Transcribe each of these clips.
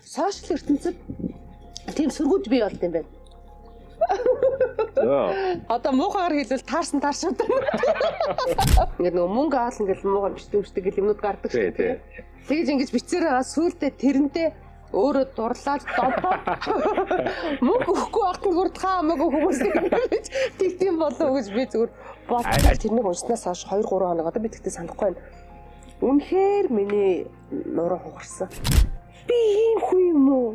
сошиал ертөнцид тийм сүргүүд бий болд юм байна. Одоо муухайгаар хэлвэл таарсан тааршууд. Ингээд нөгөө мөнгө авал ингээд муугар бичдэг гэл юмнууд гардаг шүү дээ. Тэгэж ингэж бичсээрээ сүултээ тэрэндээ өөрөө дурлаад додоо мөнгө өгөхгүй ахын хүрдхаа мөнгө хүмүүсийг тийм болоо гэж би зүгээр бодлоо. Тэрнийг уншснаас хойш 2 3 хоног одоо би тэгтээ санахгүй байна. Үнэхээр миний нуруу хугарсан. Би ийм хүн юм уу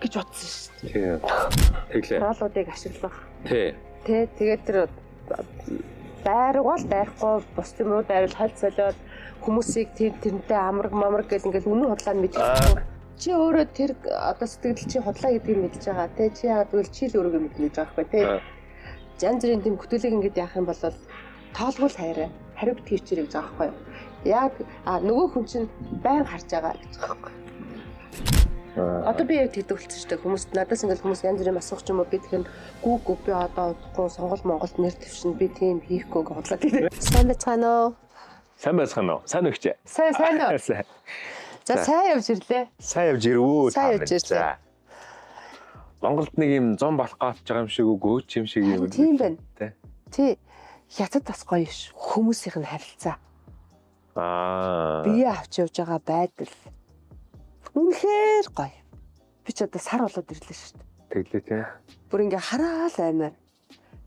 гэж бодсон шүү дээ. Тэглээ. Роолуудыг ашиглах. Тий. Тэгээд тэр дайргуул дайрахгүй бус юмруу дайрал хальт солиод хүмүүсийг тэрнтэй амраг мамраг гэл ингээл үнэн худлаа нь мэдчихсэн. Чи өөрөө тэр одоо сэтгэл чи худлаа гэдгийг мэдж байгаа те чи яагаад гэвэл чи л өөрийгөө мэднэ гэж байгаа байхгүй те. Янз бүрийн тийм хөтөлөг ингээд яах юм бол тоолгол хайраа хариу битгий хичээрэй гэж байгаа байхгүй. Яг нөгөө хүн чинь байн харж байгаа гэж байгаа байхгүй. Одоо би яг тэгдэг болсон шүү дээ. Хүмүүст надаас ингээд хүмүүс янз бүрийн асуух ч юм уу би тэгэхээр гүү би одоо удахгүй Сонгол Монголд нэр дэвшин би тийм хийхгүй гэж бодлоо тийм. Сайн байцгаана уу? Сайн байцгаана уу? Сайн өгчээ. Сайн уу? За сайн явж ирлээ. Сайн явж ирвүү. Сайн явж ирлээ. Монголд нэг юм зам болох гэж байгаа юм шиг өгөөч юм шиг юм. Тийм байна. Тий. Хятад бас гоё ш. Хүмүүсийнх нь харилцаа. Бие авч явж байгаа байдал. Үнэхээр гоё. Би ч одоо сар болоод ирлээ шүү дээ. Тэглээ тий. Бүр ингээ хараал аймаар.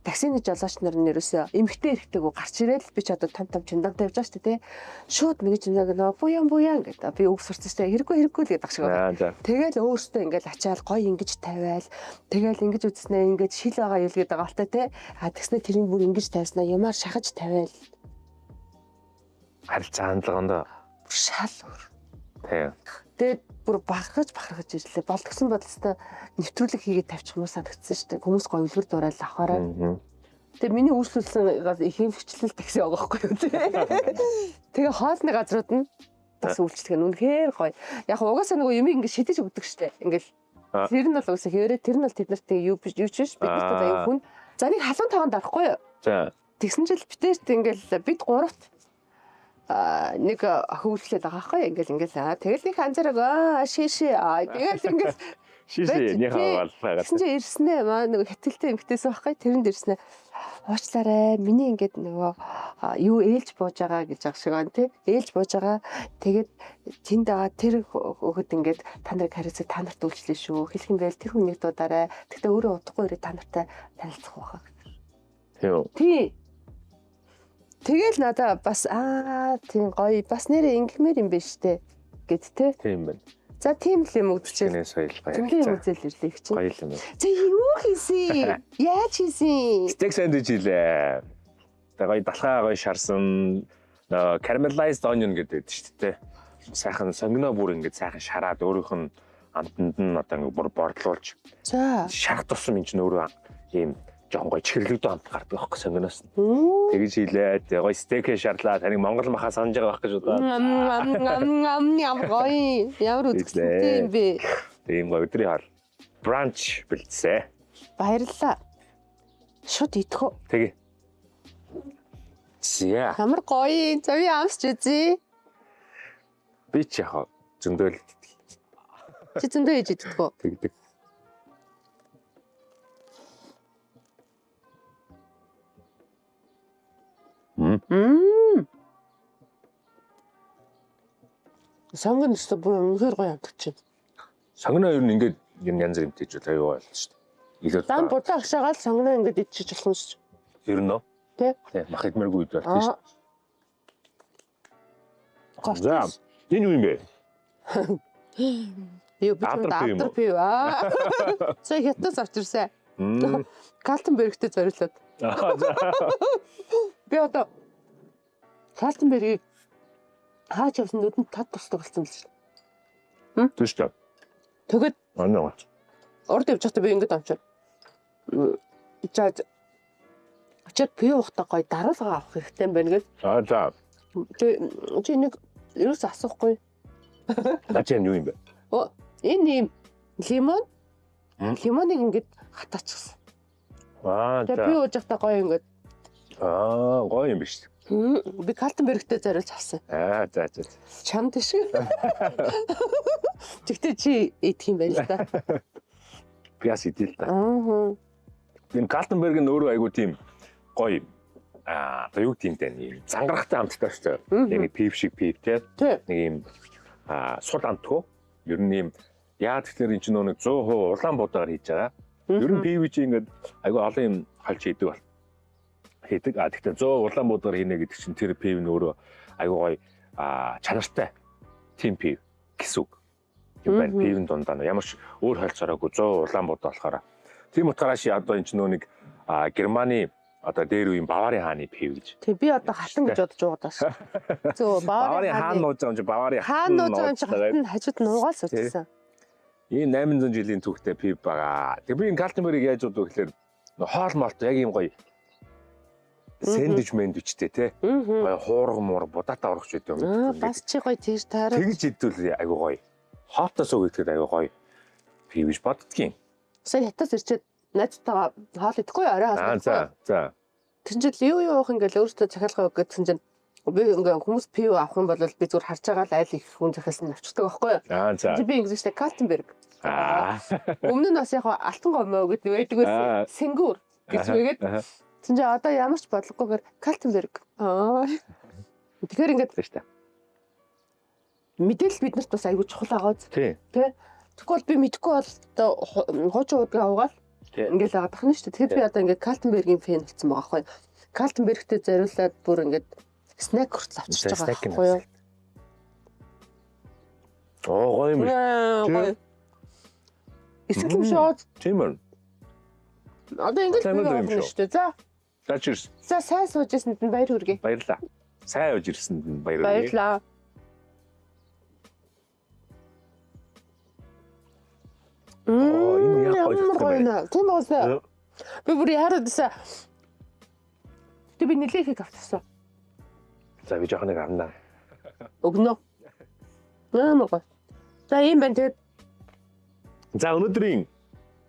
Таксины жолооч нар нэрөөсөө эмхтэй эрэгтэйгөө гарч ирээл би ч одоо том чиндантай явж байгаа шүү дээ. Шууд миний чиндаг нөө буян гэдэг. Би үг сурсан шүү дээ. Хэрэггүй л гэдэг шиг байна. Тэгэл өөртөө ингээл ачаал гоё ингэж тавиал. Тэгэл ингэж үзснээ ингэж шил байгаа юу гэдэг алтай те. Тэгснэ тэрийг бүр ингэж тавьснаа ямаар шахаж тавиал. Харилцаа хандлаганд шал өөр. Тий. Тэгээд бүр бахархаж ирлээ. Болтгсон бодлостой нэвтрүүлэг хийгээд тавьчих юм санагдсан шүү дээ. Хүмүүс гоё үлгэр дуурайл авахаараа. Тэгээд миний үйлчлүүлсэн их хэмжлэл такси байгаа байхгүй юу тий. Тэгээ хоолны газрууд нь бас үйлчлэх нь үнэхээр гоё. Яг угаасаа нөгөө юм ингэ шидэж өгдөг шүү дээ. Ингээл тэр нь бол угаасаа хэвээрээ тэр нь бол тэднэрт юу биш биш бид нарт аюу хүн. За нэг халуун таванд авахгүй юу? За. Тэгсэн чил битэрт ингээл бид гуравт нэг хөвлөлээд байгаа байхгүй ингээл тэгэл нэг анзаараа шиши тэгэл ингээл шиши нэг хаалгаа гэсэн чи ирснэ маа нэг хэтгэлтэй эмгтээс байхгүй тэрэнд ирснэ уучлаарай миний ингээд нөгөө юу ээлж бууж байгаа гэж ах шиг байна тий ээлж бууж байгаа тэгээд тэнд байгаа тэр өгöd ингээд та нарыг хариуцах та нарт үйлчлээ шүү хэлэх юм байл тэр хүнийг дуудаарай тэгтээ өөрөө удахгүй ирээ та нартай танилцах байхаа тий тэгэл надаа бас тийм гоё бас нэрээ ингэмээр юм байна штэ гэд те. Тийм байна. За тийм л юм өгдөж байна. Соёл гоё. Тийм үзэл ирлээ чинь. Гоё юм байна. За юу хийсэн? Яаж хийсэн? Стейк сэндвич хийлээ. Тэгээ гоё далхаа гоё шарсан caramelized onion гэдэг шүү дээ. Сайхан сонгиноо бүр ингэ сайхан шараад өөрийнх нь амтанд нь одоо ингэ бүр бордлуулж. За. Шарах тусам энэ чинь өөрөө ийм жоон гоё чихэрлэгдэн амт гардаг байхгүй сонгиноос. Тэгэж хийлээ. Гоё стейк шарлаа. Таныг Монгол махаа санаж байгаа байх гэж бодоод. Ямар гоё. Ямар үзэсгэлэнтэй юм бэ? Тийм гоё өдрийн хар. Бранч бэлдсэн. Баярлалаа. Шууд идэх үү? Тэгээ. Зя. Ямар гоё. Зөв амсч үзье. Би ч яхаа зөндөөл идэх. Чи зөндөө хийж идэх үү? Тэгдэг. Сонгон өстө бүр үнэхээр гоё амтдаг чинь. Сонгоно ер нь ингээд янз бүр юмтэй ч аюу байл шүү дээ. Илүү дан будаа агшаагаал сонгоно ингээд идчихэж болох юм шүү. Ер нь нөө. Тэ. Мах идмэргүй үед болчих шүү. За. Энэ юу юм бэ? Юу битэн пив. За хятадас авч ирсэн. Калтенбергтэй зориулаад. Би одоо Калтенбергийг хаач явсан нүдэнд тод тусдаг болсон л шүү. Тийм шүү. Тэгэд анаа. Урд явж байхдаа би ингэж амчаад. За очоод пив ухтаа гоё даруулга авах хэрэгтэй юм байна гэж. За. Чи нэг ерөөс асуухгүй. Наач юу юм бэ? Энэ юм лимон. Лимоныг ингэж хатаачихсан. За. Тэгээ би ууж байхдаа гоё ингэж. Гоё юм биш. Би Калтенбергтэй зориулж авсан. За. Чамд шиг. Тэгтээ чи идэх юм байна л да. Би бас идэл та. Энэ Калтенберг нь өөрөө айгуу тийм гоё. Одоо юу гэдэг юм зангарахтай амттай шүү дээ. Яг пив шиг пив те. Нэг юм сул амтгүй. Ер нь юм яа тэгэхээр энэ ч нэг 100% Улаанбаатараар хийж байгаа. Ер нь пив чи ингээд айгуу олон юм халж хийдэг бол. Хийдэг. Гэхдээ 100 Улаанбаатараар хийнэ гэдэг чинь тэр пив нь өөрөө айгуу гоё чанартай. Тим пив гэсэн үг. Юм байна. Пивэн дундаа ямар ч өөр хайлцараагүй 100 Улаанбаатар болохоор. Тийм утгаараа чи одоо энэ ч нэг Германы одоо дээр үеийн Баварын хааны пив гэж. Тэг би одоо хатан гэж бодож байгаа даа. Зөө Баварын хаан нууж байгаа юм чи Баварын хаан нууж байгаа юм чи хатан хажууд нуугаас үтсэн. Энэ 800 жилийн түүхтэй пив байгаа. Тэг би энэ Калтенбергийг яаж бодов гэхээр хоол молт яг юм гоё сэндвич мэндвичтэй те. Гоё хуурга муур будаатай урагч байдаг юм. Бас чи гоё тийш таараа. Тэгж идвэл айгу гоё. Хоотоос өгөхөд айгу гоё. Пив гэж боддгийн. Сая хятаас ирчээд найзтайгаа хоол идэхгүй орой хоол. За. Тэгвэл юу явах ингээл өөртөө захиалгаа өгөх гэсэн чинь би ингээ хүмүүс пив авах юм бол би зүгээр харж байгаа л айл их хүн захиалсан навчдаг байхгүй юу? За. Би ингэжтэй Калтенберг. Өмнө нь бас яг алтан гомоо гэдэг байдаг байсан. Сэнгүүр гэж үгээд. Тэгвэл чи одоо ямар ч бодлогогүйгээр Калтенберг. Тэгэхээр ингээд тийм шүү дээ. Мэдээлэл биднэрт бас аягүй чухал байгаа зү. Тий. Тэгвэл би мэдэхгүй бол одоо хуучин удаа аваад ингээл аваад тахна шүү дээ. Тэгэхээр би одоо ингээд Калтенбергийн фэн болсон байгаа байхгүй. Калтенбергтэй зориулаад бүр ингээд снэк хүртэл авчирч байгаа байхгүй юу? Гоё юм шүү. Эсвэл юм шууд. Тийм үү. Одоо ингээд би авах шүү дээ. За cheers. За сайн сууж ирсэнд нь баяр хүргэе. Баярлалаа. Сайн явж ирсэнд нь баяр хүргэе. Баярлалаа. Энэ яг гоё. Тийм байна. Би бүр яарад гэсэн. Би нэлээд их авчихсан. За би жоох нэг авнаа. Өгнө. Нэмэг. За ийм байна тэгээд. За өнөөдрийн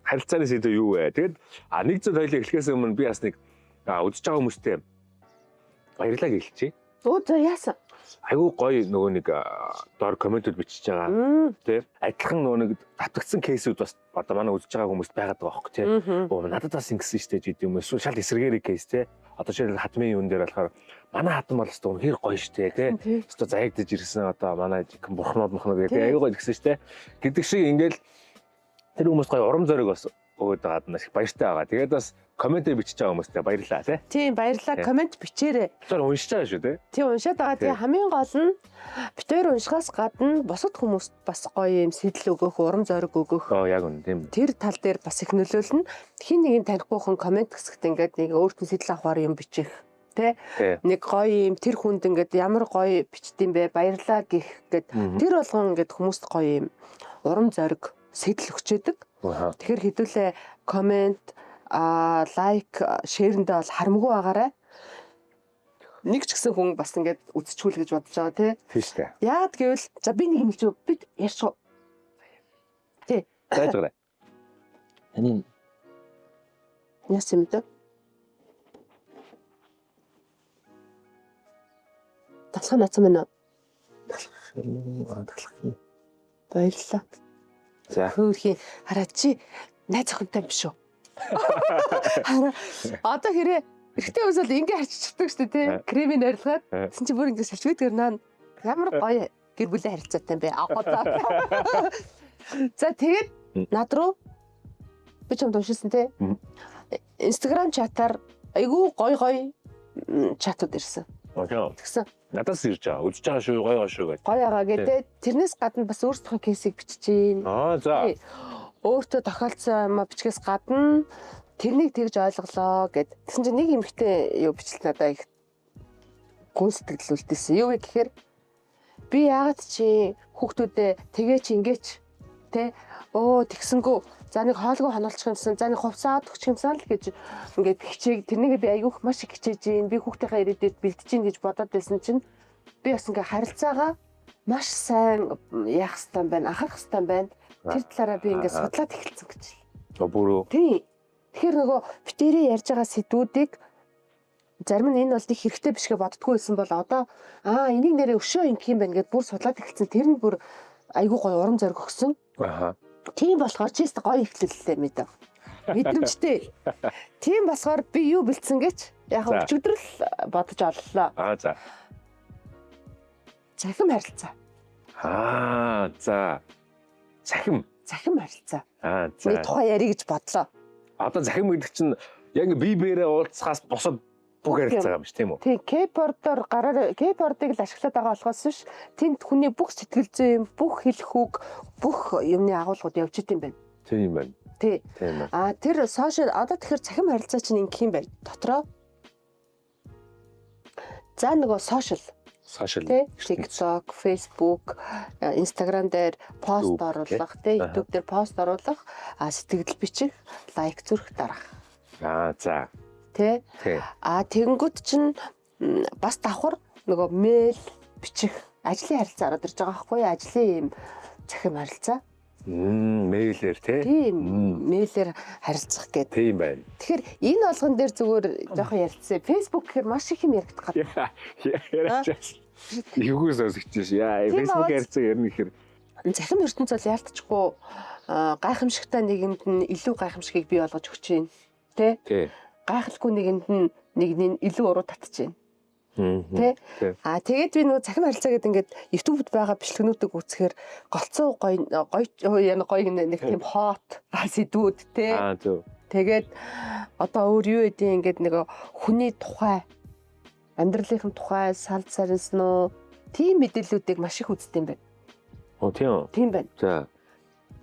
харилцааны сэдв юу вэ? Тэгэд нэг зүйл хоёлыг эхлэхээс өмнө би бас нэг үзэж байгаа хүмүүстээ баярлалаа гэлчихье. Оо за яасан. Айгуу гоё нөгөө нэг доор комментүүд бичиж байгаа. Тэ адилхан нөгөө нэг татгдсан кейсүүд бас одоо манай үзэж байгаа хүмүүст байгаад байгаа хөөхгүй тий. Оо надад бас ингэсэн штэ гэдэг юм эсвэл шал эсэргээрээ кейс тий. Одоо жишээл хатмын юун дээр болохоор манай хатан бол өстө хэр гоё штэ тий. Өстө заягдж ирсэн одоо манай бурхнууд гэдэг айгуу гоё гэсэн штэ. Гэдэг шиг ингээл тэр хүмүүс гоё урам зориг бас өгöd байгаад маш их баяртай байгаа. Тэгээд бас комментээр бичиж байгаа хүмүүстээ баярлалаа тий. Тийм баярлалаа. Коммент бичээрэй. Тэр уншиж байгаа шүү тий. Тийм уншаад байгаа. Тэгээ хамгийн гол нь битээр уншихаас гадна бусад хүмүүст бас гоё юм сэтэл өгөх, урам зориг өгөх. Яг үнэ тийм. Тэр тал дээр бас их нөлөөлнө. Хин нэгэн танихгүй хүн коммент гэсэхт ингээд нэг өөртөө сэтэл авахар юм бичих. Тэ нэг гоё юм тэр хүнд ингээд ямар гоё бичдэм бэ баярлаа гэх гээд тэр болгон ингээд хүмүүст гоё юм урам зориг сэтэл өгчээдэг. Тэгэхээр хэдүүлээ коммент лайк шеэрэндээ бол харамгүй байгаарай. Нэг ч гэсэн хүн бас ингээд үзчихүүл гэж бодож байгаа тий. Тийм шүү дээ. Яагаад гэвэл за би нэг юм хэлж би ярьчих. Тий. Тайлбараа. Энэ яс юм даа. Талхаа нацсан байна. Баярлалаа. За. Хөөрхий хараа чи найз охинтой юм биш үү? Хараа одоо хэрэг ихтэй өсөл ингээ харчихдаг шүү дээ тий. Кремийн арилгаад тэгсэн чи бүр ингээ салчгүйдгэр наа ямар гоё гэр бүлийн харилцаатай юм бэ? Агуулаа. За тэгээд над руу би ч юм уншилсан тий. Instagram чатаар айгүй гоё чатууд ирсэн. Тэгсэн. Надаас ирж байгаа. Үзэж байгаа шүү, гоё шүү гэж. Гоё байгаа гэдэг. Тэрнээс гадна бас өөрсдийнхөө кейсийг бичиж гин. За. Өөртөө тохиолдсон юм бичгээс гадна тэрнийг тэгж ойлголоо гэд. Тэгсэн чинь нэг эмэгтэй юу бичлээ надаа их гүн сэтгэл үлдээсэн. Юу вэ гэхээр би яагаад чи хүүхдүүдээ тэгээч ингээч тэ тэгсэнгүү за нэг хоолгүй хануулчих юмсан за нэг хувцаад өгчих юмсан л гэж ингээд хичээг тэрнийг би айгүйх маш их хичээж гин би хүүхдийнхээ ирээдүйд бэлдэж гин гэж бодоод байсан чинь би бас ингээ харилцаагаа маш сайн яах хэвээр байна анхаарах хэвээр байна тэр талаараа би ингээ судлаад эхэлсэн гэж. Бүрөө. Тийм. Тэгэхээр нөгөө битэрийн ярьж байгаа сэдвүүдийг зарим нь энэ бол их хэрэгтэй биш гэж боддгоо байсан бол одоо энийг нэрээ өшөө ингэх юм байна гэд бүр судлаад эхэлсэн. Тэр нь бүр айгүй гоё урам зориг өгсөн. Аха. Тийм болохоор чист гоё ихлэллээ мэдээ. Мэдрэмжтэй. Тийм болохоор би юу бэлдсэн гэж яг өчигдрэл бодож оллоо. За. Захим харилцаа. За. Захим харилцаа. За. Би тухай ярих гэж бодлоо. Одоо захим гэдэг чинь яг бие биерээ уулзахаас бусад бүх харилцаа юм биш тийм үү? Тийм, кейбордоор кейбордыг л ашиглаад байгаа болохоос биш тэнд хүний бүх сэтгэл зүйн, бүх хэлэх үг, бүх юмны агуулгууд явж идэм байна. Тийм байна. Тийм байна. Тэр сошиал одоо тэгэхээр захим харилцаа чинь ингэх юм байна. Дотроо за нөгөө сошиал тий TikTok, Facebook, Instagram дээр пост оруулах, тий YouTube дээр пост оруулах, сэтгэл бичих, лайк зүрх дарах. За. Тий. Тэгэнгүүт чинь бас давхар нөгөө мэйл бичих, ажлын харилцаа ороод ирж байгаа байхгүй юу? Ажлын юм захим харилцаа. Мэйлэр тий. Тийм, мэйлэр харилцах гэдэг. Тийм байна. Тэгэхээр энэ болгон дээр зүгээр жоохон ярилцсан. Facebook гэхээр маш их юм яригдах гэдэг. Юугээс өсөж яа, Facebook харилцаа ярина гэхээр захим ертөнц бол яалтчгүй гайхамшигтай нэгэнд нь илүү гайхамшигыг бий болгож өгч байна. Тэ? Гайхалгүй нэгэнд нь нэгний илүү уруу татж байна. Тэ? Тэгээд би нөгөө захим харилцаа гэдэг ингээд YouTube-д байгаа бичлэгнүүдийг үзэхээр голцоо гоё нэг тийм хот сэдвүүд тэ. Тэгээд одоо өөр юу гэдэг ингээд нэг хүний тухай амьдралынхын тухай салд сарнсан уу тийм мэдээллүүдийг маш их үздэг юм байна. Тийм байна. За.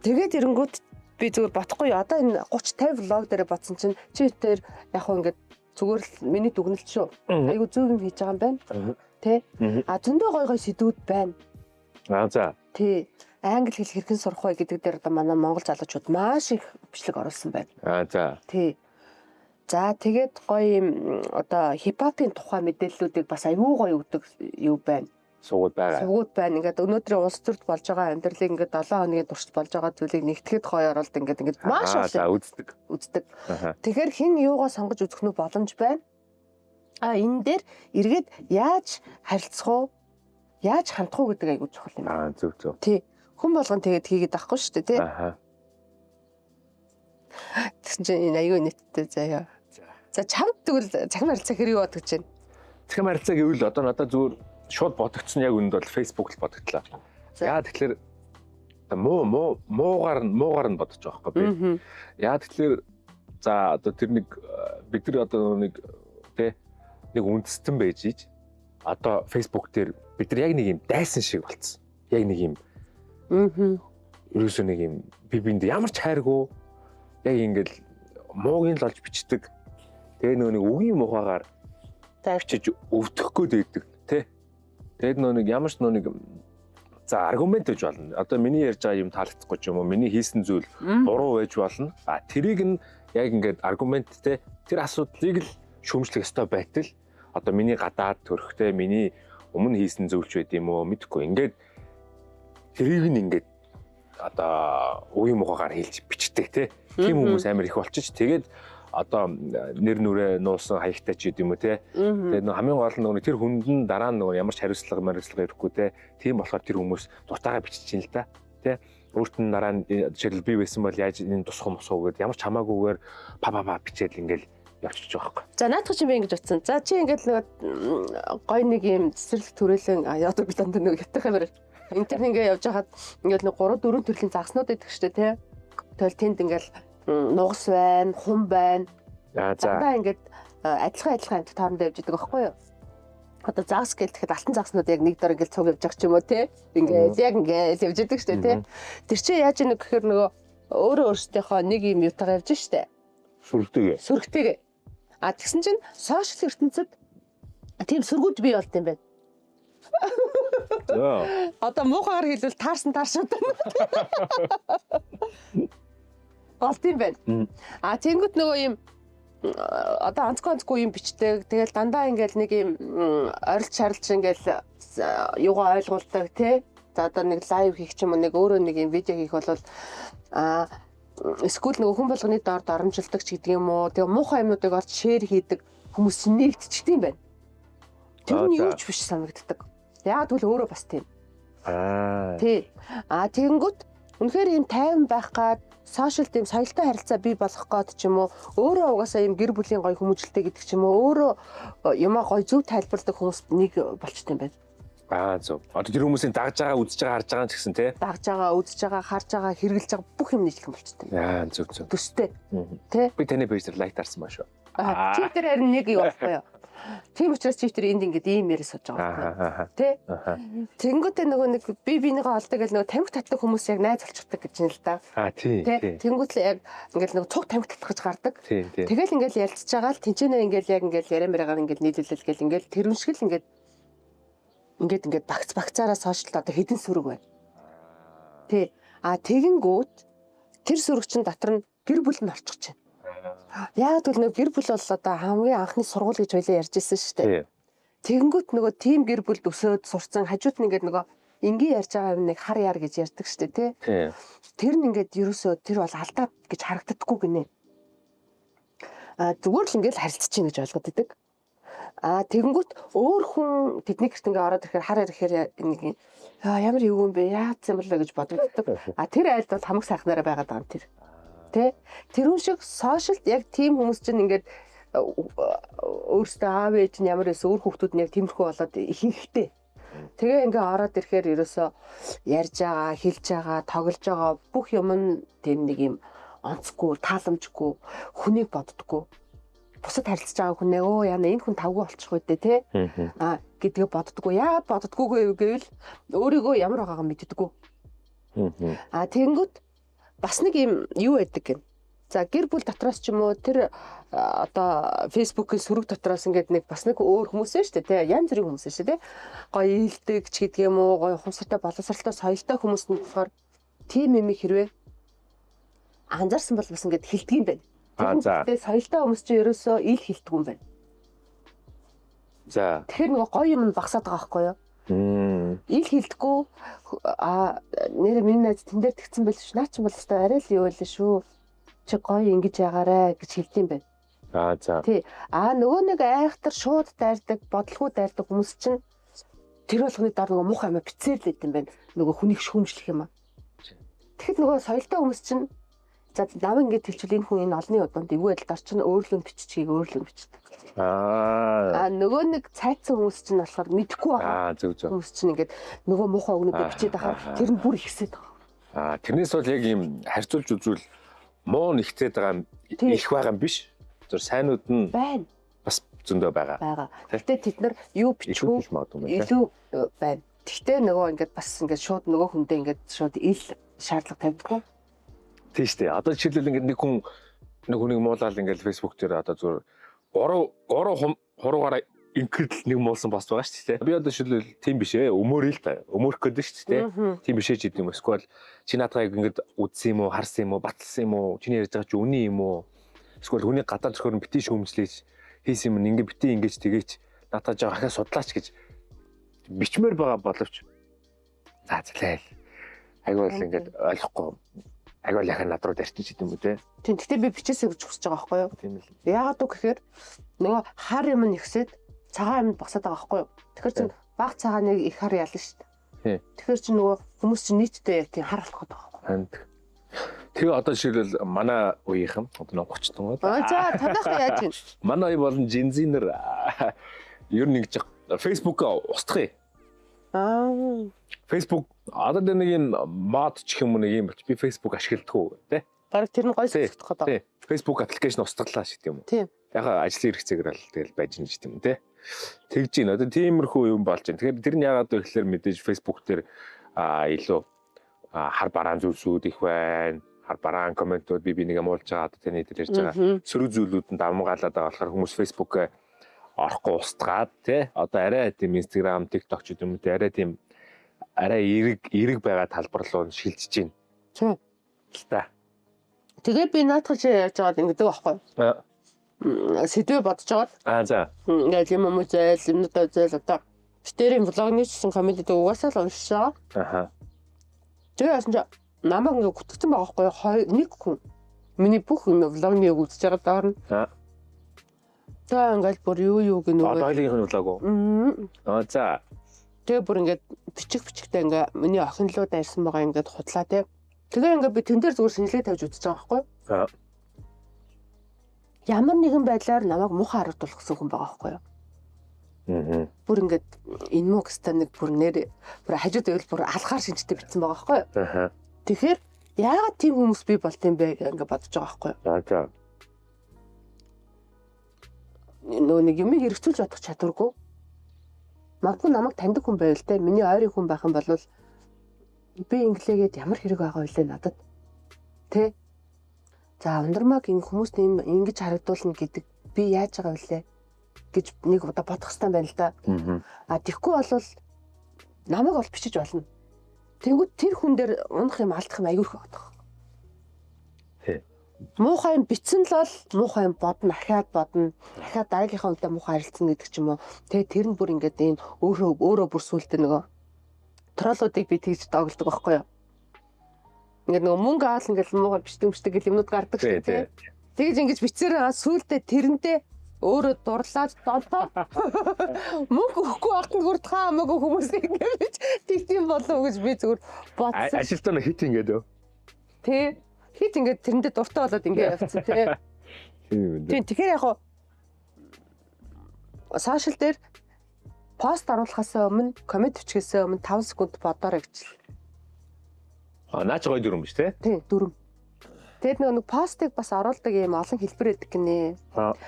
Тэгээд эрэнгүүт би зүгээр бодохгүй одоо энэ 30 50 влог дээр бодсон чинь чи тэр яг хөө ингээд зүгээр л миний дүгнэлт шүү. Айгу зөв юм хийж байгаа юм байна. Тэ? Зөндөө гой сэдвүүд байна. За. Тий. Англи хэл хэрхэн сурах вэ гэдэг дээр одоо манай монгол залуучууд маш их бичлэг оруулсан байна. За. Тий. За тэгээд гоё юм одоо хипхопын тухай мэдээллүүдийг бас аюу гоё өгдөг юу байна. Сугууд байна. Ингээд өнөөдрийн улс төрд болж байгаа амьдралыг ингээд 7 хоногийн турш болж байгаа зүйлийг нэгтгэхэд гоё оролт ингээд маш олон үздэг. Тэгэхээр хэн юугаа сонгож үзэх нь боломж байна. Энэ дээр эргээд яаж харилцах уу? Яаж хандах уу гэдэг айгуу чухал юм. Зөв. Тий. Хүн болгон тэгээд хийгээд авахгүй шүү дээ, тий. Тэгсэн чинь энэ аюу нэттэй заяа. За чамд тэгвэл захим харилцаа хэрэг юу бодож байна? Захим харилцаа гэвэл одоо надад зүгээр шууд бодогдсон яг үүнд бол Facebook л бодогдлоо. Яа тэгэхээр муугаар нь бодож байгаа байхгүй би. Яа тэгэхээр за одоо тэр нэг бид нар одоо нэг үндэстэн байж иж одоо Facebook дээр бид нар яг нэг юм дайсан шиг болцсон. Яг нэг юм ерөөсөө нэг юм би бинд ямар ч хайргүй яг ингээл муугийн л олж бичдэг. Тэгээ нэг үгийн мухагаар тавьчиж өвдөхгүй дэйдэг тий. Тэгээд нэг ямар ч нэг за аргумент гэж болно. Одоо миний ярьж байгаа юм таалагдахгүй ч юм уу, миний хийсэн зүйл буруу байж болно. Тэрийг нь яг ингээд аргументтэй тэр асуудлыг л шүүмжлэх ёстой байтал одоо миний гадаад төрхтэй миний өмнө хийсэн зөвлөж байд юм уу мэдэхгүй. Ингээд тэрийг нь ингээд одоо үгийн мухагаар хэлж бичдэг тий. Тийм хүмүүс амар их болчих. Тэгээд одоо нэр нүрээ нуусан хаягтай ч гэдэм үү те. Тэгээд хамгийн гол нь тэр хүнд нь дараа нь ямар ч хариуцлага ирэхгүй те. Тийм болохоор тэр хүмүүс дуртайгаа бичиж ин л да. Тэ. Өөрт нь дараа нь жишээл би байсан бол яаж энэ тусах гэд ямар ч хамаагүйгээр па бичээд ингээл явчихж байгаа байхгүй. За наадах чинь би ингэж утсан. За чи ингээд нэг гой нэг юм цэцэрлэг төрөлөн одоо би дандаа нэг ятах юмэр интернет ингээд явж хахад ингээд нэг 3 4 төрлийн загснууд байдаг штэ те. Тэгэл тэнд ингээл нугас байна, хум байна. За ингээд адилхан амт тоорондоо явж идэг байхгүй юу? Одоо загс гэлтэхэд алтан загснууд яг нэг дор ингээд цуг явж байгаа ч юм уу те. Ингээд яг ингээд явж идэг штэ те. Тэр чинь яаж нэг гэхээр нөгөө өөрөө өөрсдийнхөө нэг юм ютагаа явж штэ. Сүргтэйгээ. Тэгсэн чинь сошиал ертөнцид тийм сүргүүд бий болт юм байна. Одоо муухайгаар хэлвэл таарсан тааршууд байна. Болт юм байна. Тэнгүүт нөгөө юм одоо онцгой юм бичдэг. Тэгэл дандаа ингээл нэг юм орилж шарлж ингээл юугаа ойлгуулдаг тий. За одоо нэг лайв хийх ч юм уу нэг өөрөө нэг юм видео хийх бол эсвэл нөгөө хүн болгоны доор доромжилдаг ч гэдэг юм уу. Тэгээ муухай юмнуудыг орж шеэр хийдэг. хүмүүс чинь нэгтчихдээ юм байна. Тэр нь юу ч биш санагддаг. Яг тэгвэл өөрөө бас тийм. Тий. Тэгэнгүүт үнэхээр ийм тайван байх гад сошиал тийм соёлтой харилцаа бий болгох гээд ч юм уу өөрөө угаасаа ийм гэр бүлийн гоё хүмүүжлэлтэй гэдэг ч юм уу өөрөө юмаа гоё зөв тайлбарладаг хүмүүс нэг болчтой юм байна. Зөв. Одоо тэр хүмүүсийн дагж байгаа, үзэж байгаа, харж байгаа ч гэсэн тий. Дагж байгаа, үзэж байгаа, харж байгаа, хэрэгжилж байгаа бүх юм нийтлэх юм болчтой. Зөв. Төстэй. Тий. Би таны пэйж дээр лайк тарсан ба шүү. Чи тэр харин нэг юу болохгүй юу? Тийм учраас чи тэр энд ингэж ийм яриа сууж байгаа байхгүй тий. Тэнгүүтээ нөгөө нэг би бинийгээ олдог гэл нөгөө тамхи татдаг хүмүүс яг найз олчихдаг гэж юм л да. Тий. Тэнгүүт л яг ингээл нөгөө цуг тамхи татах гэж гардаг. Тэгэл ингээл ялцж байгаа л тэнцэнэ ингээл яг ингээл яриа мэраагаар ингээл нийлүүлэл гэл ингээл тэр үншгэл ингээд багцаараа сошиалд одоо хідэн сүрэг байна. Тий. Тэгэнгүүт тэр сүрэг чин дотор нь гэр бүл нь олчих чинь. Яг л нэг гэр бүл бол одоо хамгийн анхны сургууль гэж хоёлаа ярьж ирсэн шүү дээ. Тэгэнгүүт нөгөө тим гэр бүлд өсөөд сурцсан хажууд нь ингээд нөгөө энгийн ярьж байгаа юм нэг хар яар гэж ярьдаг шүү дээ тий. Тэр нь ингээд ерөөсөө тэр бол алдаад гэж харагддаггүй гинэ. Зүгээр л ингээд харилцаж чинь гэж ойлгоод идэг. Тэгэнгүүт өөр хүн тэдний гэрт ингээ ороод ирэхээр хар ирэхээр нэг ямар юу юм бэ яац юм бэ гэж боддог. Тэр айлд бол хамаг сайхнаараа байгаад байгаа юм тэр. Тэ тэрүүн шиг сошиалд яг тийм хүмүүс чинь ингээд өөрсдөө аав ээж нь ямар байсан өөр хүүхдүүд нь яг тиймэрхүү болоод ихэнхтэй. Тэгээ ингээ ороод ирэхээр ерөөсөө ярьж байгаа, хэлж байгаа, тоглож байгаа бүх юм нь тийм нэг юм онцгүй, тааламжгүй, хүнийг боддггүй. Бусад харилцаж байгаа хүнээ яна энэ хүн тавгүй болчих үедээ те гэдгээ боддггүй. Яагаад боддггүй гэвэл өөрийгөө ямар байгаагаа мэддэггүй. Тэгэнгүүт бас нэг юм юу байдаг гэн. За гэр бүл дотроос ч юм уу тэр одоо фэйсбүүкийн сүрэг дотроос ингээд нэг бас нэг өөр хүмүүс байна шүү дээ. Янз бүрийн хүмүүс байна шүү дээ. Гоё ийдэг ч гэдэг юм уу, гоё ухамсартай, боловсралтай, соёлтой хүмүүс нь болохоор тийм юм хэрвээ анзаарсан бол бас ингээд хилдэг юм байна. Тэгээ соёлтой хүмүүс чинь ерөөсөө ил хилдэг юм байна. За. Тэгэхээр нөгөө гоё юм багсаад байгаа байхгүй юу? Ил хилдэггүй нэрээ миний найз тэн дээр тэгсэн байл ш. Наа чи бол өстой арай л юу байл шүү. Чи гоё ингэж ягаарэ гэж хэлдэм байл. За. Тий. Нөгөө нэг айхтар шууд дайрдаг, бодлого дайрдаг хүмүүс чинь тэр болгоны дор нөгөө муухай юм бицээр л идэм байна. Нөгөө хүнийг шүүмжлэх юм аа. Тэгэхэд нөгөө соёлтой хүмүүс чинь за намайг ингэж хэлчихвэл энэ хүн энэ олонний удаад эвгүй байдалд орчин өөрлөнд биччихийг өөрлөнд бичдэг. Нөгөө нэг цайцсан хүмүүс чинь болохоор мэдэхгүй байгаа. Зөв. Хүмүүс чинь ингээд нөгөө муухай өгнөдөө бичээд байгаа. Тэр нь бүр ихсээд байгаа. Тэрнээс бол яг юм харьцуулж үзвэл муу нэгтээд байгаа их байгаа юм биш. Зөв сайнууд нь байна. Бас зөндөө байгаа. Гэтэ тэд нар юу бичвүү илүү байна. Тэгтээ нөгөө ингээд бас ингээд шууд нөгөө хүндээ ингээд шууд ил шаардлага тавьдаг. Тийм шүү дээ. Одоо жишээлбэл ингээд нэг хүнийг муулаад ингээд фэйсбүүк дээр одоо зүгээр 3 хуруугаараа инкрэл нэг муулсан пост байгаа шүү дээ. Би одоо жишээлбэл тийм биш ээ. Өмөрөө л та. Өмөрөх гэдэг шүү дээ. Тийм биш ээ гэдэг юм. Эсвэл чи наадгааг ингээд үдсэн юм уу, харсан юм уу, батлсан юм уу, чиний ярьж байгаа чи үний юм уу? Эсвэл хүний гадаа зөрхөр нь битгий шүүмжлээч хийсэн юм ингээд битгий ингэж тэгээч наадгаа жаа ахаа судлаач гэж бичмээр байгаа боловч заалаа. Айгуул ингээд ойлгохгүй. Айгуул яхаа над руу дарчих гэдэг юм уу те. Тийм. Гэтэ би бичээсэй гэж хүсэж байгаа байхгүй юу? Тийм л. Яагаад үг гэхээр нөгөө хар юм нэгсээд цагаан юм багсаад байгаа байхгүй юу? Тэгэхээр чинь баг цагааныг их хар ялна шүү дээ. Тэгэхээр чинь нөгөө хүмүүс чинь нийтдээ яг тийм хар болох гэдэг байгаа байхгүй юу? Тэгээ одоо жишээлбэл манай үеийнхэн одоо 30 тоног. За танайхан яаж юм? Манай үе болон жинзинер ер нь ингэж фэйсбүүк устгах юм. Facebook одоо нэг юм мод ч юм уу нэг юм болч би Facebook ашигладаг тий. Бараг тэр нь гоё сонсогдох гэдэг. Тий. Facebook аппликейшн устгалаа шүү дээ юм уу. Тийм. Яг ажлын хэрэгцээгээр л тэгэл байж нэг юм тий. Тэгж гин одоо тиймэрхүү юм болж байна. Тэгэхээр тэр нь яагаад вэ гэхээр мэдээж Facebook дээр илүү хар бараан зүйлсүүд их байна. Хар бараан комментууд би нэг амуулж байгаа одоо таны дээр ярьж байгаа сөрөг зүйлүүдэнд амгаалаад байгаа болохоор хүмүүс Facebook орохгүй устгаад тий. Одоо арай тийм Instagram, TikTok ч юм уу тий арай тийм арай эрэг байгаа талбар руу шилжиж байна. Тийм. Та. Тэгээ би наадах чи яаж байгаад ингэдэг байхгүй юу? Сэдвээ бодож байгаа. За. Ингээд юм уу зээл юмнуудаа зээл одоо битэрийн блогны чинь комментиг угаасаа л уншиж байгаа. Тэгээ яасан чи намайг ингээд гүтгэсэн байгаа байхгүй юу? Нэг хүн миний бүх юм блогныг үзэж байгаа доор нь. Тэгээ ингээл бүр юу гэнэ Одоо хоёлынх нь болоогүй. За. Тэгээ бүр ингээд бичгтэй ингээ миний охин руу дайрсан байгаа ингээд худлаа те. Тэгээ ингээ би тэн дээр зүгээр шинжилгээ тавьж үзэж байгаа байхгүй. За. Ямар нэгэн байдлаар намайг муухай харуулах гэсэн хүн байгаа байхгүй юу? Бүр ингээд энэ муу гэстэ нэг бүр бүр хажууд байвал бүр алхаар шинжтэй битсэн байгаа байхгүй юу? Тэгэхээр яагаад тийм хүмүүс бий болт юм бэ гэж ингээд бодож байгаа байхгүй юу? За. Нөө нэг юмыг эргцүүлж бодох чадваргүй. Магадгүй намайг таньдаг хүн байвал те миний ойрын хүн байх юм бол би инглигээд ямар хэрэг байгаа вэ надад тэ за ундрмаг энэ хүмүүст ингэж харагдуулна гэдэг би яаж байгаа вэ гэж нэг удаа бодох хэрэгтэй байна л да. Тэгэхгүй бол намайг бол бичиж болно. Тэнгүүд тэр хүн дээр унах юм алдах юм аюурх бодох. Муухай юм бичсэн л бол муухай юм бодно, ахаад дараагийнхаа үнтэй муухай харилцсан гэдэг ч юм уу. Тэр нь бүр ингээд энэ өөрөө бүр сүултээ нөгөө троллуудыг би тэгж доголдог байхгүй юу. Ингээд нөгөө мөнгө аал ингээд муугаар бичдэг гэл юмнууд гардаг шүү дээ. Тэгж ингэж бичсээр сүултээ тэрнтэй өөрөө дурлаад долоо мөнгө өгөхгүй байхад хүрдэх хамаагүй хүмүүс ингэж тэгтийн болов гэж би зүгээр бодсон. Ажилтаа хит ингээд өө. Тэ хит ингээд тэрэндээ дуртай болоод ингээд явцсан тий. Тийм тэгэхээр яг сошиал дээр пост оруулахаас өмнө коммент бичгээс өмнө 5 секунд бодоорой гэж. Наач гоё дүрм биш те? Тийм дүрм. Тэгэд нэг постыг бас оруулдаг юм олон хэлбэр өгдөг гинэ.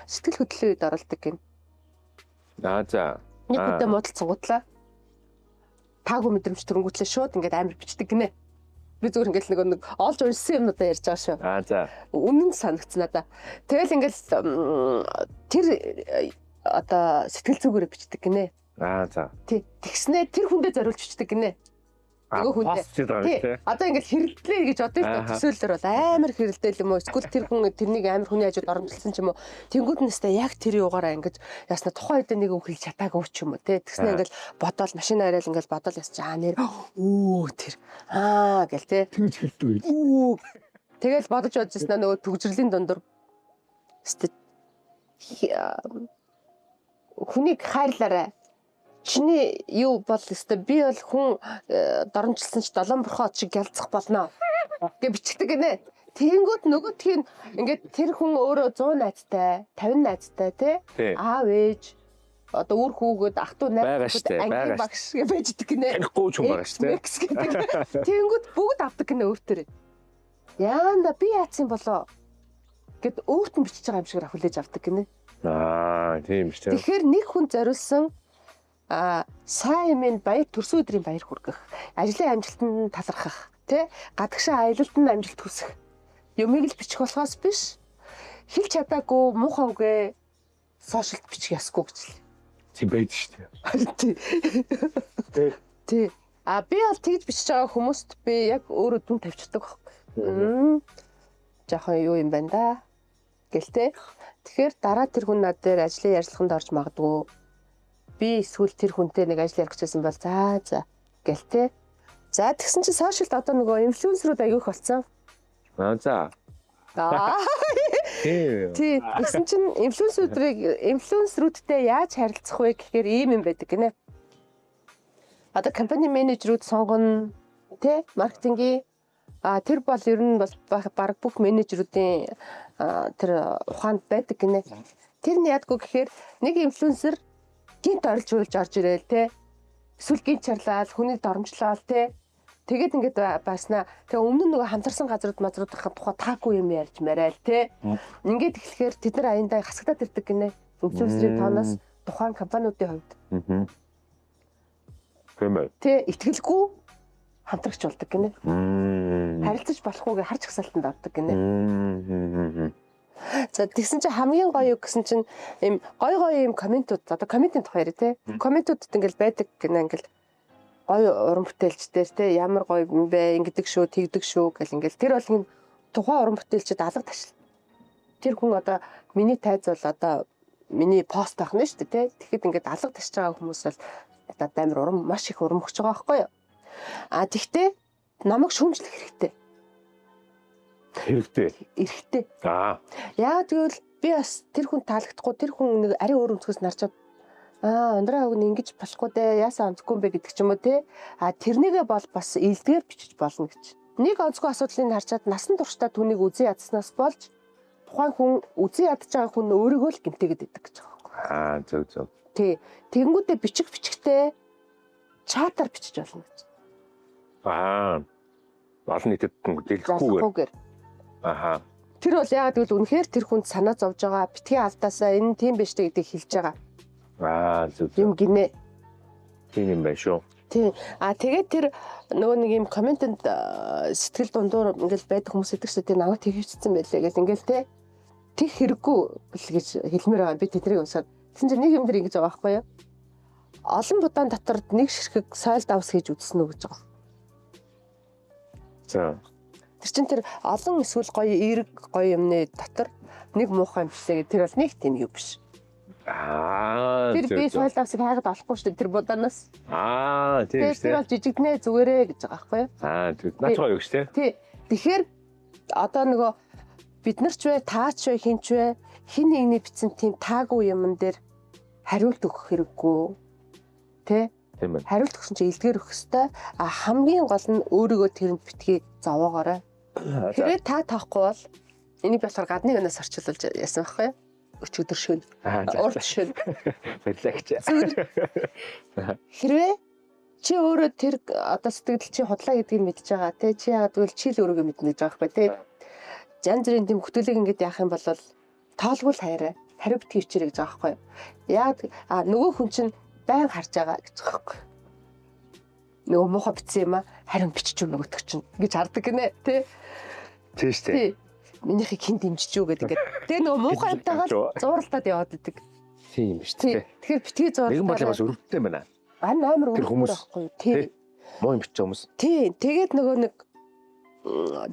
Сэтгэл хөдлөлийн үед оруулдаг гин. За. Нэг удаа муудалцсангуудлаа. Таагүй мэдрэмж төрөнгөтлөө шууд ингээд амар бичдэг гинэ. Би зүгээр ингээд нэг олж уншсан юмнуудаа ярьж байгаа шүү. За. Үнэн санагцсан надаа. Тэгэл ингээд тэр одоо сэтгэл зүгээрээ бичдэг гинэ. За. Тэгснээ тэр хүндээ зориулж бичдэг гинэ. Нөгөө хүндээ. Одоо ингээд хэрэлдлээ гэж одоо төсөөллөөр бол амар хэрэлдээл юм уу? Эсвэл тэр хүн тэрнийг амар хүний хажууд оромжлсон ч юм уу? Тэнгүүд нь өстой яг тэр юугаараа ингээд ясна тухайн үед нэг үг хэлж чадаагүй ч юм уу? Тэгснээ ингээд бодоол машин арай л ингээд бодоол ясч нэр тэр гэл те. Тэгж хэлдэг. Тэгэл бодож бодчихснаа нөгөө төгжрлийн дундуур өстой хүнийг хайрлаарай. Чиний юу бол өстой би бол хүн доромжилсан ч долоон борхоод шиг ялцах болно гэж бичдэг гинэ. Тэнгүүд нөгөөх нь ингээд тэр хүн өөрөө 100 найзтай, 50 найзтай тий аав ээж одоо үр хүүхэд ах トゥ найз анги багш гэж байждаг гинэ. Танихгүй ч юм байгаа шүү дээ. Тэнгүүд бүгд авдаг гинэ өөртөө. Яанда би яатсан болоо гэд өөрт нь бичиж байгаа юм шиг хүлээж авдаг гинэ. Тийм шүү. Тэгэхээр нэг хүн зориулсан сайн минь баяр төрсөн өдрийн баяр хүргэх, ажлын амжилтанд талархах, тэ гадагшаа аялалд амжилт хүсэх. Юмыг л бичих болохоос биш. Хэлж чадаагүй муухай үгээ сошиалд бичих ясгүй гэж л. Тийм байдаг шүү дээ. Тий. Би бол тэгж бичиж байгаа хүмүүст би яг өөрөө дүн тавьчихдаг байхгүй. Жаахан юу юм байна да. Гэлтэй. Тэгэхээр дараа тэр хүн над дээр ажлын ярилцлаганд орж магадгүй. Би эсвэл тэр хүнтэй нэг ажил ярих гэсэн бол за гэлтэй. За тэгсэн чинь сошиалд одоо нөгөө инфлюенсерүүд аягүйх болсон. За. Тий. Тэгсэн чинь инфлюенсерүүдтэй яаж харилцах вэ гэхээр ийм юм байдаг гинэ. Одоо компани менежерүүд сонгоно тий маркетингийн тэр бол ер нь бол баг бүх менежерүүдийн тэр ухаанд байдаг гинэ. Тэр нь яадгүй гэхээр нэг инфлюенсер гинт орж орж ирээл те эсвэл гинт чарлал хүний доромжлол те тэгээд ингээд бааснаа тэгээ өмнө нь нөгөө хамтарсан газруудынхаа тухай таагүй юм ярьж марайл те ингээд эхлэхээр тэд нар аяндаа хасагдаад ирдэг гинэ инфлюенсерийн тоноос тухайн компаниудын хувьд те итгэлгүй хамтрагч болдог гинэ харилцаж болохгүй харж хасаалтанд ордог гинэ. За тэгсэн чинь хамгийн гоё гэсэн чинь ийм гоё ийм комментууд одоо комментийн тухай яриа те. Комментуудад ингээл байдаг гэнэ ингээл гоё уран бүтээлчдэр те ямар гоё юм бэ ингэдэг шүү тэгдэг шүү гэл ингээл тэр бол юм тухайн уран бүтээлчд алга ташил. Тэр хүн одоо миний тайз бол одоо миний пост байх нь шүү дээ те. Тэгэхэд ингээд алга ташиж байгаа хүмүүс бол одоо амар уран маш их уран өгч байгаа байхгүй юу. Тэгтээ намайг шүүмжлэх хэрэгтэй. Хэрэгтэй. Яа тэгвэл би бас тэр хүн таалагдахгүй тэр хүн нэг ари өөр өнцгөөс нарчаад ундраа өгнө ингэж болохгүй дээ яасан онцгүй юм бэ гэдэг ч юм уу те. Тэрнийгээ бол бас илдгээр бичиж болно гэж. Нэг онцгүй асуудлыг харчаад насан туршдаа түүнийг үзэн ядснаас болж тухайн хүн үзэн ядж байгаа хүн өөрийгөө л гэмтээгээд идэг гэж байгаа. Зөв. Тий. Тэгэнгүүтээ бичгтээ чатаар бичиж болно гэж. Олон нийтэд дэлгэхгүйгээр. Тэр бол яагаад гэвэл үнэхээр тэр хүнд санаа зовж байгаа, битгий алдаасаа энэ тийм биш дээ гэдгийг хэлж байгаа. Зөв. Юм гинэ. Тийм юм байна шүү. Тийм. Тэгээд тэр нөгөө нэг юм комментэнд сэтгэл дундуур ингээл байдаг хүмүүс идэг шүү. Тэгээ намайг тэгвчсэн байлээ гэл ингээл те. Тэг хэрэггүй гэж хэлмээр байгаа. Би тэднийг унсаад. Тэгсэн чинь нэг юм дээр ингэж байгаа байхгүй юу? Олон будаан дотор нэг ширхэг сойл давс хийж үзсэн үү гэж байгаа. За. Тэр чинь тэр олон эсвэл гоё эерэг гоё юмны дотор нэг муухай юм бишээ. Тэр бол нэг тийм юм биш. Тэр би сойл давсыг хайгаад олохгүй шүү дээ тэр будаанаас. Тийм шүү. Тэр бол жижигднэ зүгээрээ гэж байгаа байхгүй юу? Тэр наач гоё гэж тий. Тэгэхээр одоо нөгөө бид нар ч вэ, таач вэ, хинч вэ, хин нэгний бичсэн тийм таагүй юмн дээр хариулт өгөх хэрэггүй. Тэ? Тийм ээ. Хариулт өгсөн чинь илтгэр өгөх ёстой. Хамгийн гол нь өөрийгөө тэрэнд битгий зовоогоорой. Хэрвээ та тоохгүй бол энийг болохоор гадны өнөөс орчуулж яасан байхгүй юу? Өчигдөр шөнө. Урд шөнө. Баярлалаа гэж. Хэрвээ чи өөрөө тэр одоо сэтгэл чи худлаа гэдгийг мэдж байгаа те чи яагаад гэвэл чи л өөрийгөө мэднэ гэж байгаа байхгүй те. Жан зүрийн тийм хөтөлөг ингэж яах юм бол тоолгүй хайраа хариу битгий ичээрэй гэж байгаа байхгүй юу. Яг нөгөө хүн чинь байн харж байгаа гэж байгаа байхгүй юу. Нөгөө муухай бичсэн юм харин бичиж өгнө нөгөөдөг чинь гэж хардаг гинэ тий. Тийм шүү дээ. Минийхийг хэн дэмжиж юу гэдэг ингээд. Тэгээ нөгөө муухай амтагаа зууралтад яваад идэг. Тийм шүү дээ. Тэгэхээр битгий зууралт. Нэгэн бол бас өрөвдөлтэй байна. Амар өрөвдөлтэй байхгүй юу. Тий. Муу юм бичиж байгаа хүмүүс. Тий. Тэгээд нөгөө нэг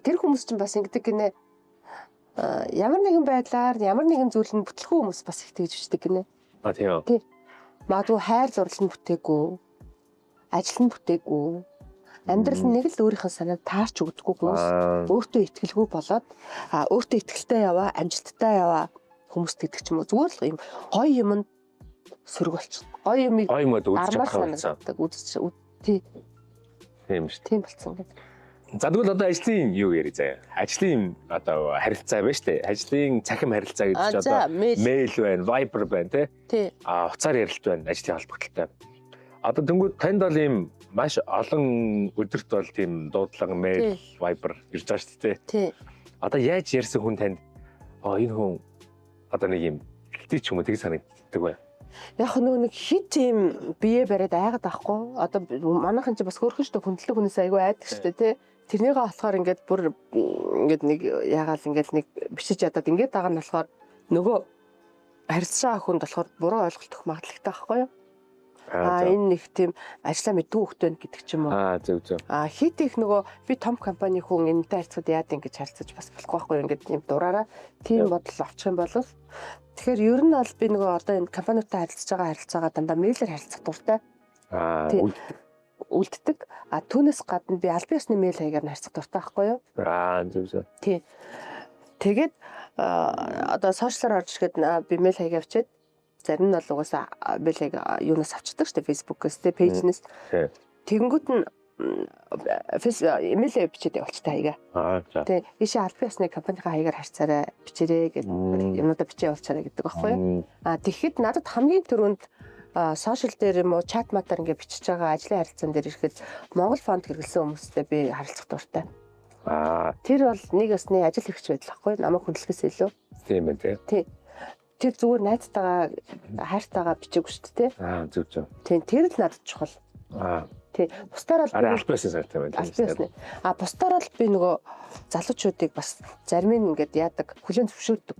тэр хүмүүс чинь бас ингэдэг гинэ. Ямар нэгэн байдлаар ямар нэгэн зүйл нь бүтлэхүү хүмүүс бас их тэгж бичдэг гинэ. Тийм. Тий. Магадгүй хайр зурлал нь бүтээгүй. Ажил нь бүтээгүй. Амьдрал нь нэг л өөрийнхөө санааг таарч өгдөггүй хүмүүс өөртөө итгэлгүй болоод өөртөө итгэлтэй яваа, амжилттай яваа хүмүүс гэдэг ч юм уу зүгээр л юм гоё юмд сөрөг болчихсон. Гоё юмыг үзэж чаддаг үзэж тийм шүү. Тийм болцсон гэдэг. За тэгвэл одоо ажлын юу ярих заяа. Ажлын одоо харилцаа байна шүү дээ. Ажлын цахим харилцаа гэж одоо мэйл байна, Viber байна тий. Уцаар ярилт байна ажлын холбогдолтой. Одоо тэнгууд танд бол ийм маш олон өдөрт бол тийм дуудлага мэйл, Viber ирж байгаа шүү дээ тий. Одоо яаж ярьсан хүн танд энэ хүн одоо нэг юм гэлтий ч юм уу тэг санагддаг бай. Яг нэг хит тийм бие бариад айгаад байхгүй. Одоо манайхан ч бас хөөрхөн шүү дээ хүндлэг хүнээс айгүй айдаг шүү дээ тий. Тэрнийгээ болохоор ингээд бүр ингээд нэг ягаал ингээд нэг бичиж ядаад ингээд байгаа нь болохоор нөгөө харилцаа хүнд болохоор буруу ойлголт өгөх магадлалтай байхгүй юу? Энэ нэг тийм ажиллаа мэдгүй хөхтэй гэдэг ч юм уу. Зөв. Хит их нөгөө би том компани хүн энэтэй харьцаад яад ингэж харьцаж бас болохгүй байхгүй юу? Ингээд юм дураараа тийм бодол авчих юм бол тэгэхээр ер нь бол би нөгөө одоо энэ компаниудтай харилцаж байгаа харилцаагаа дандаа мэйлээр харилцах дуртай. Үлддэг. Түүнээс гадна би аль биесны мэйл хаягаар харьцах дуртай байхгүй юу? Зөв. Тий. Тэгээд одоо сошиалаар орж ирэхэд би мэйл хаяг авчиад зарим нь бол угаасаа мэйл хаяг юунаас авчдаг шүү дээ Facebook-ээс тий пэйжнээс. Тэгэнгүүт нь имэйл бичээд явуулчихтай хаягаа. Тий. Ишээ аль биесны компанийнхаа хаягаар харьцаарай бичээрэй гэдэг юмудаа бичиж явуулчаарай гэдэг байхгүй юу? Тэгэхэд надад хамгийн түрүүнд сошиал дээр юм уу чат матаар ингээд бичиж байгаа ажлын харилцаан дээр ирэхэд Монгол фонд хэрэглэсэн хүмүүстэй би харилцах дуртай. Тэр бол нэг ёсны ажил хэрэгч байдал байхгүй намайг хүндлэхээс илүү. Тийм ээ тий. Тэр зүгээр найзтайгаа хайртайгаа бичээгүй шүү дээ тий. Зөв. Тийм тэр л надад чухал. Тий. Бусдаар бол аль биесний сайтай байна. Бусдаар бол би нөгөө залуучуудыг бас зарим нь ингээд яадаг хүлээн зөвшөөрдөг.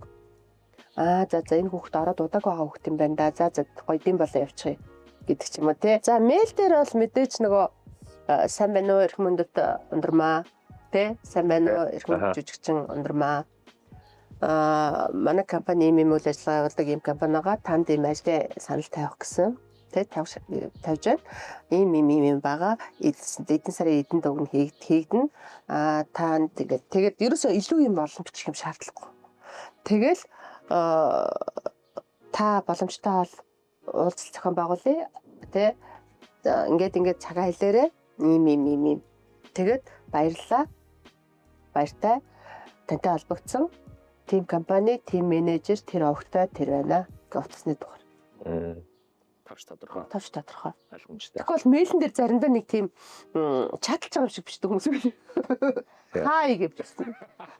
За энэ хүүхэд ороод удааг байгаа хүүхэд юм байна да. За гоё дэм болоо явчих гэдэг ч юм уу тий. За мэйл дээр бол мэдээж нөгөө сайн байна уу эрх мөндөд ундрмаа тий. Сайн байна уу эрх мөндөд жүжигчин ундрмаа. Манай компани ийм үйл ажиллагаа явуулдаг ийм компанигаа танд ийм ажлын санал тавих гэсэн тий тавьж байна. Ийм байгаа. Эдэн сарын эдэн дөгн хийгдэн. Таанд тэгээд ерөөсөө илүү юм олон бичих юм шаардлагагүй. Тэгэл та боломжтой бол уулзалт зохион байгуулъя. Тэ ингээд цагаан хэлээрээ ийм. Тэгээд баярлалаа. Баяртай. Тантай холбогдсон team компани, team менежер, тэр овогтой тэр байна гэх утасны дугаар. Тавч тодорхой. Тавч тодорхой. Ойлгомжтой. Тэгвэл мэйлэн дээр заримдаа нэг тийм чаталж байгаа юм шиг бичдэг хүмүүс үү? Хай гэж бичсэн.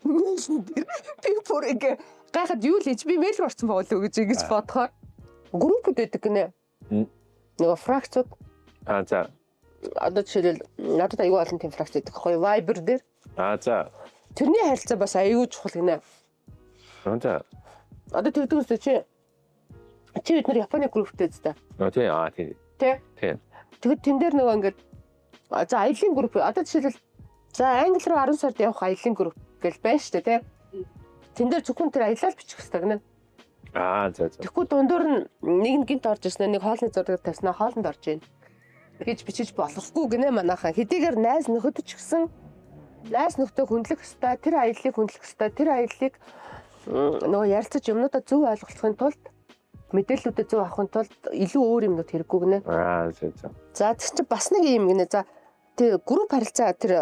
Мэйлэн дээр би бүр ингээ гайхаад юу л хийж би мэйл орсон байгаа л үү гэж бодохоор группуд байдаг гинэ. Нэг фракцууд. За. Одоо жишээлбэл надад аюул олон тийм фракц байдаг байхгүй Viber дээр. За. Тэрний харилцаа бас аюул чухал гинэ. За. Одоо тэгдэг үстэй чи бид нар Японы групптэй зү. Тийм. Тийм. Тэгэд тэн дээр нөгөө ингээд за аялын групп одоо жишээлбэл за англи руу 10 сард явах аялын групп гэж байна шүү дээ тий. Тэн дээр зөвхөн тэр аялал бичих хэрэгтэй гэнэ. За. Тэгэхгүй дундуур нь нэг гинт орж ирсэн нэг хоолны зураг тавьснаа хоолнд орж ийн гэж бичиж болохгүй гинэ манайхаа. Хэдийгээр найз нөхөд ч гэсэн найз нөхдөд хүндлэх ёстой, тэр аяллыг хүндлэх ёстой, тэр аяллыг нөгөө ярилцаж юмнуудаа зөв ойлгохын тулд мэдээллүүдэд зөв авахын тулд илүү өөр юмнууд хэрэггүй гинэ. За тэр чинь бас нэг юм гинэ. За тэр групп харилцаа тэр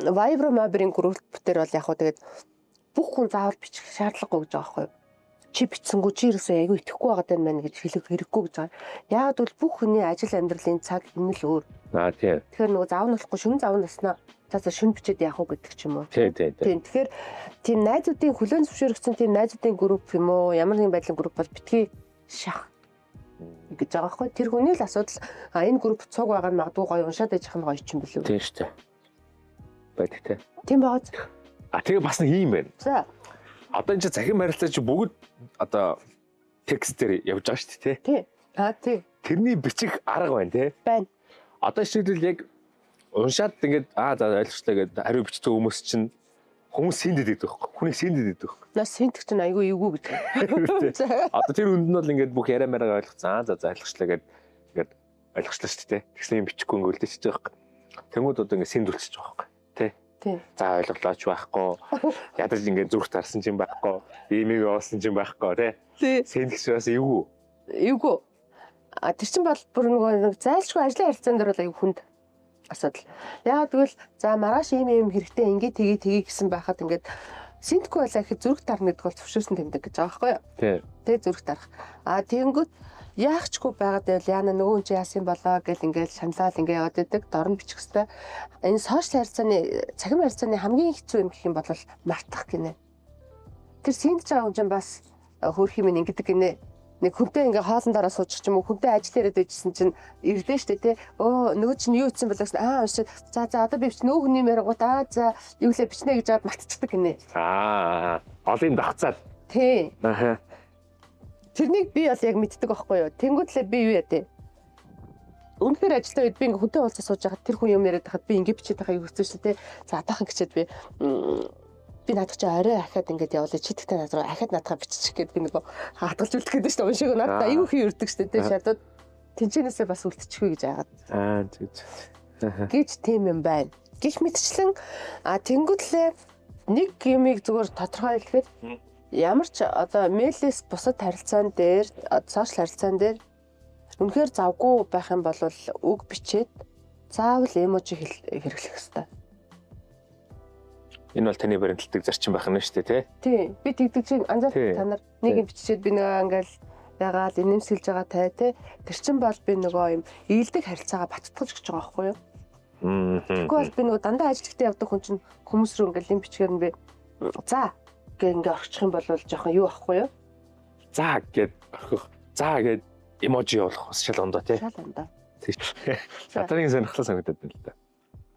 Viber Mobile-ийн групп дээр бол яг хөө тэгээд бүх хүн заавал бичих шаардлагагүй гэж байгаа байхгүй юу? Чи бичсэнгүү чи ерөөсөө айгүй итгэхгүй байгаа юм байна гэж хэлэх хэрэггүй гэж байгаа. Яагаад гэвэл бүх хүний ажил амьдралын цаг хэмнэл өөр. Тийм. Тэгэхээр нөгөө заав нь болохгүй шүн заав наснаа цаасаа шүн бичээд яах вэ гэдэг ч юм уу. Тийм. Тэгэхээр тийм найзуудын хүлээн зөвшөөрөгдсөн тийм найзуудын групп юм уу ямар нэгэн байдлын групп бол битгий шах гэж байгаа байхгүй. Тэр хүний л асуудал энэ групп цуг байгаа нь магадгүй гоё уншаад яжих нь гоё ч юм билүү. Тийм шүү дээ. Байдаг. Тийм байгаа. Тэгээ бас нэг юм байна. За. Одоо энэ захин харилцаа чи бүгд одоо текстээр явж байгаа шүү дээ тий. Тийм. Тэрний бичих арга байна тий. Байна. Одоо шийдвэл яг уншаад ингээд за ойлгочлаа гэдээ хариу бичдэг хүмүүс чинь хүмүүс сэндэд байдаг байхгүй. Хүнийг сэндэд байдаг байхгүй. Нас сэнтэг чинь айгүй эвгүй гэж. Одоо тэр үнд нь бол ингээд бүх яриа маяг ойлгоцсон. За ойлгочлаа гэдээ ингээд ойлгочлаа шүү дээ. Тэгсэн юм бичихгүй ингээд үлдээчихэж байгаа байхгүй. Тэнгүүд одоо ингээд сэндүүлчихэж байгаа байхгүй. Тий. За ойлголооч байхгүй. Ядаж ингээд зүрх тарсан ч юм байхгүй. Имийг оосон ч юм байхгүй тий. Сэндгч бас эвгүй. Эвгүй. Тэр чинь бол бүр нэг зайлшгүй ажлын харилцаан дээр бол аюу хүнд асуудал. Яагаад гэвэл за маргааш ийм хэрэгтэй ингээд тгий гэсэн байхад ингээд синтгүй байлаа гэхэд зүрх тарна гэдэг бол зөвшөөрсөн тэмдэг гэж байгаа байхгүй юу? Тий. Тэг зүрх тарах. Тэгэнгүүт яахчгүй байгаад байвал яана нөгөө хүн чи яасан болоо гэл ингээд шаналал ингээд яваад идэг дорн бичих хэвээр. Энэ сошиал харилцааны цахим харилцааны хамгийн хэцүү юм гэх юм бол мартах гинэ. Тэр синдж байгаа хүн чинь бас хөөх юм ингэдэг гинэ. Нэг хүнтэй ингээ хоолндороо суучих ч юм уу хүнтэй ажил яриад байжсэн чинь ирдэ штэ тий. Нөгөө чинь юу ийдсэн болоо гэсэн уншаад за одоо би бич нөгөө хүний мэрэгут за юу лээ бичнэ гэж аваад мартчихдаг гинэ. Олон давцаад. Тий. Тэрнийг би бол яг мэддэг байхгүй юу. Тэнгүүтлээ би юу яа тий. Үнэхээр ажилтаа үед би ингээ хүнтэй уулзаж сууж байхад тэр хүн юм яриад байхад би ингээ бичиж байхаа юу хэвчээ штэ тий. За атаахан гэчихэд би надад чи орой ахаад ингээд явуулаа чи тэгтээ надад ахаад надгаа бичих гээд би нөгөө хатгалж үлдэх гэдэг шүү дээ. Уншиг надад аюу хий өрдөг шүү дээ. Шатад тэнцэнээсээ бас үлдчихвээ гэж яагаад. Гэж тийм юм байна. Гэх мэтчлэн тэнгуүтлээ нэг юмыг зүгээр тодорхой хэлэхэд ямар ч одоо мэйлээс бусад харилцаан дээр сошиал харилцаан дээр үнэхээр завгүй байх юм бол үг бичээд заавал эможи хэрэглэх хэрэгтэй. Энэ бол таны баримтлагдаг зарчим байх нь шүү дээ тий. Би тэгдэг чинь анзаар та нар нэг юм биччихээд би нөгөө ингээл ягаал инэмсэлж байгаа тий. Тэр чин бол би нөгөө юм ийдэг харилцаагаа баттгах гэж байгаа байхгүй юу? Тэгвэл би нөгөө дандаа ажилтгтээ явдаг хүн чинь хүмүүс рүү ингээл юм бичгээр нь би за гэх ингээ орчих юм бол жоохон юу ахгүй юу? За гэд орхих. За гэд эможи явуулах бас шалгондоо тий. Шалгондоо. Одоо нэг сонирхолтой санагдаад байна л да.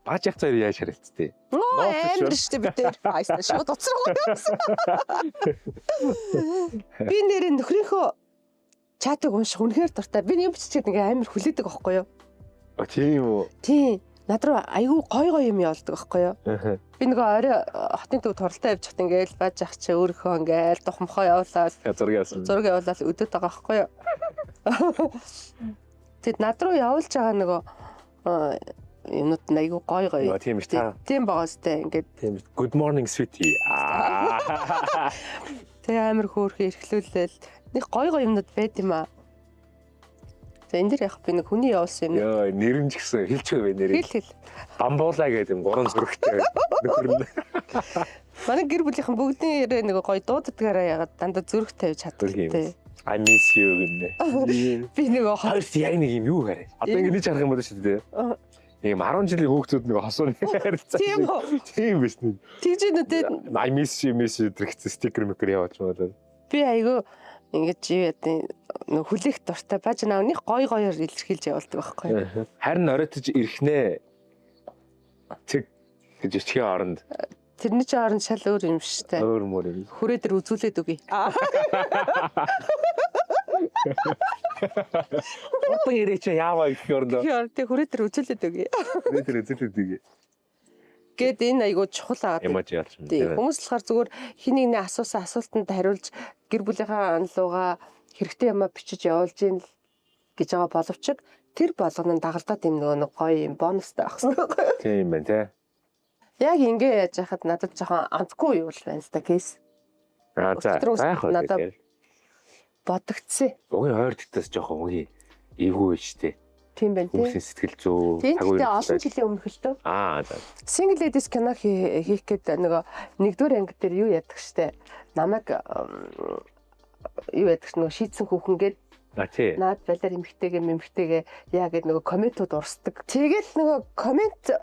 Бааж яг цаар яаж харилцтыг. Амар штэ бид тэр айсна шууд уцрах юм. Би нэрээ нөхрийнхөө чатыг унших үнэхээр дуртай. Би нэг биччихээд ингээ амар хүлээдэг байхгүй юу? Тийм үү? Тийм. Над руу айгүй гой юм явуулдаг байхгүй юу? Би нөгөө орой хотын төв туралтай явж хат ингээл бааж ах чи өөрийнхөө ингээл тухмхоо явуулаад зураг явуулаад өдөөд байгаа байхгүй юу? Тэгэд над руу явуулж байгаа нөгөө юмнууд нь айгүй гоё гоё. Тийм их та. Тийм багастай ингээд Тийм good morning sweetie. тэгээ амар хөөрхөн эрхлүүлэл нэг гоё гоё юмнууд байд юм аа. За энэ дэр яг би нэг хүний явуулсан юм. Йоо, нэр нь ч гэсэн хэлчихвэ нэрийг. Хэл. Бамбуулаа гэдэг юм 3 зүрхтэй нөхөр нь. Манай гэр бүлийнхэн бүгдийн нэг гоё дууддагаараа ягаад дандаа зүрх тавьж чаддаг те. I miss you гэнэ. Би нэг хоёрт яг нэг юм юу хараа. Одоо ингэ нэг харах юм бол шүү дээ. Ийм 10 жилийн хүүхдүүд нэг хосууны харилцаа. Тийм үү? Тийм биш нэг. Тэгж нүдээ I miss you гэх стикер мэкэр явуулж байна. би айгүй ингэж нэг хүлээх дуртай баж наавных гой гоёор илэрхийлж явуулдаг байхгүй. Харин оройтож ирэхнээ тэг гэж ичхийн оронд Тэрний чинь оронд шал өөр юм шүү дээ. өөр мөр юм. Хүрээ дээр үзүүлээд үгүй. Одоо ирээч яаваа гэх юм орно. Тэг хүрээ дээр үзүүлээд үгүй. Хүрээ дээр үзүүлээд үгүй. Гэт энэ айгүй чухал аа. Эмож яалч юм. Хүмүүс болохоор зүгээр хин нэгний асуусан асуултанд хариулж гэр бүлийнхаа анлууга хэрэгтэй юмаа бичиж явуулж ийн л гэж байгаа боловч тэр болгоно дагалдаад юм нэг гоё юм бонустай багсан байхгүй. Тийм байна те. Яг ингэ яаж яхад надад жоохон амтгүй юу л байна ста кейс. За яг надад бодогдсон. Угийн ойр дэгтээс жоохон үгүй эвгүй байж тээ. Тийм байна тий. Хүмүүсийн сэтгэл зүй таггүй олон жилийн өмнөх л дөө. За. Single ladies кино хийх гээд нөгөө нэгдүгээр анги дээр юу яадаг штэ. Намайг юу яадаг нөгөө шийдсэн хүүхэн гээд Тий. наад балиар эмхтэйгээ яа гэд нөгөө комментууд урсдаг. Тэгэл нөгөө коммент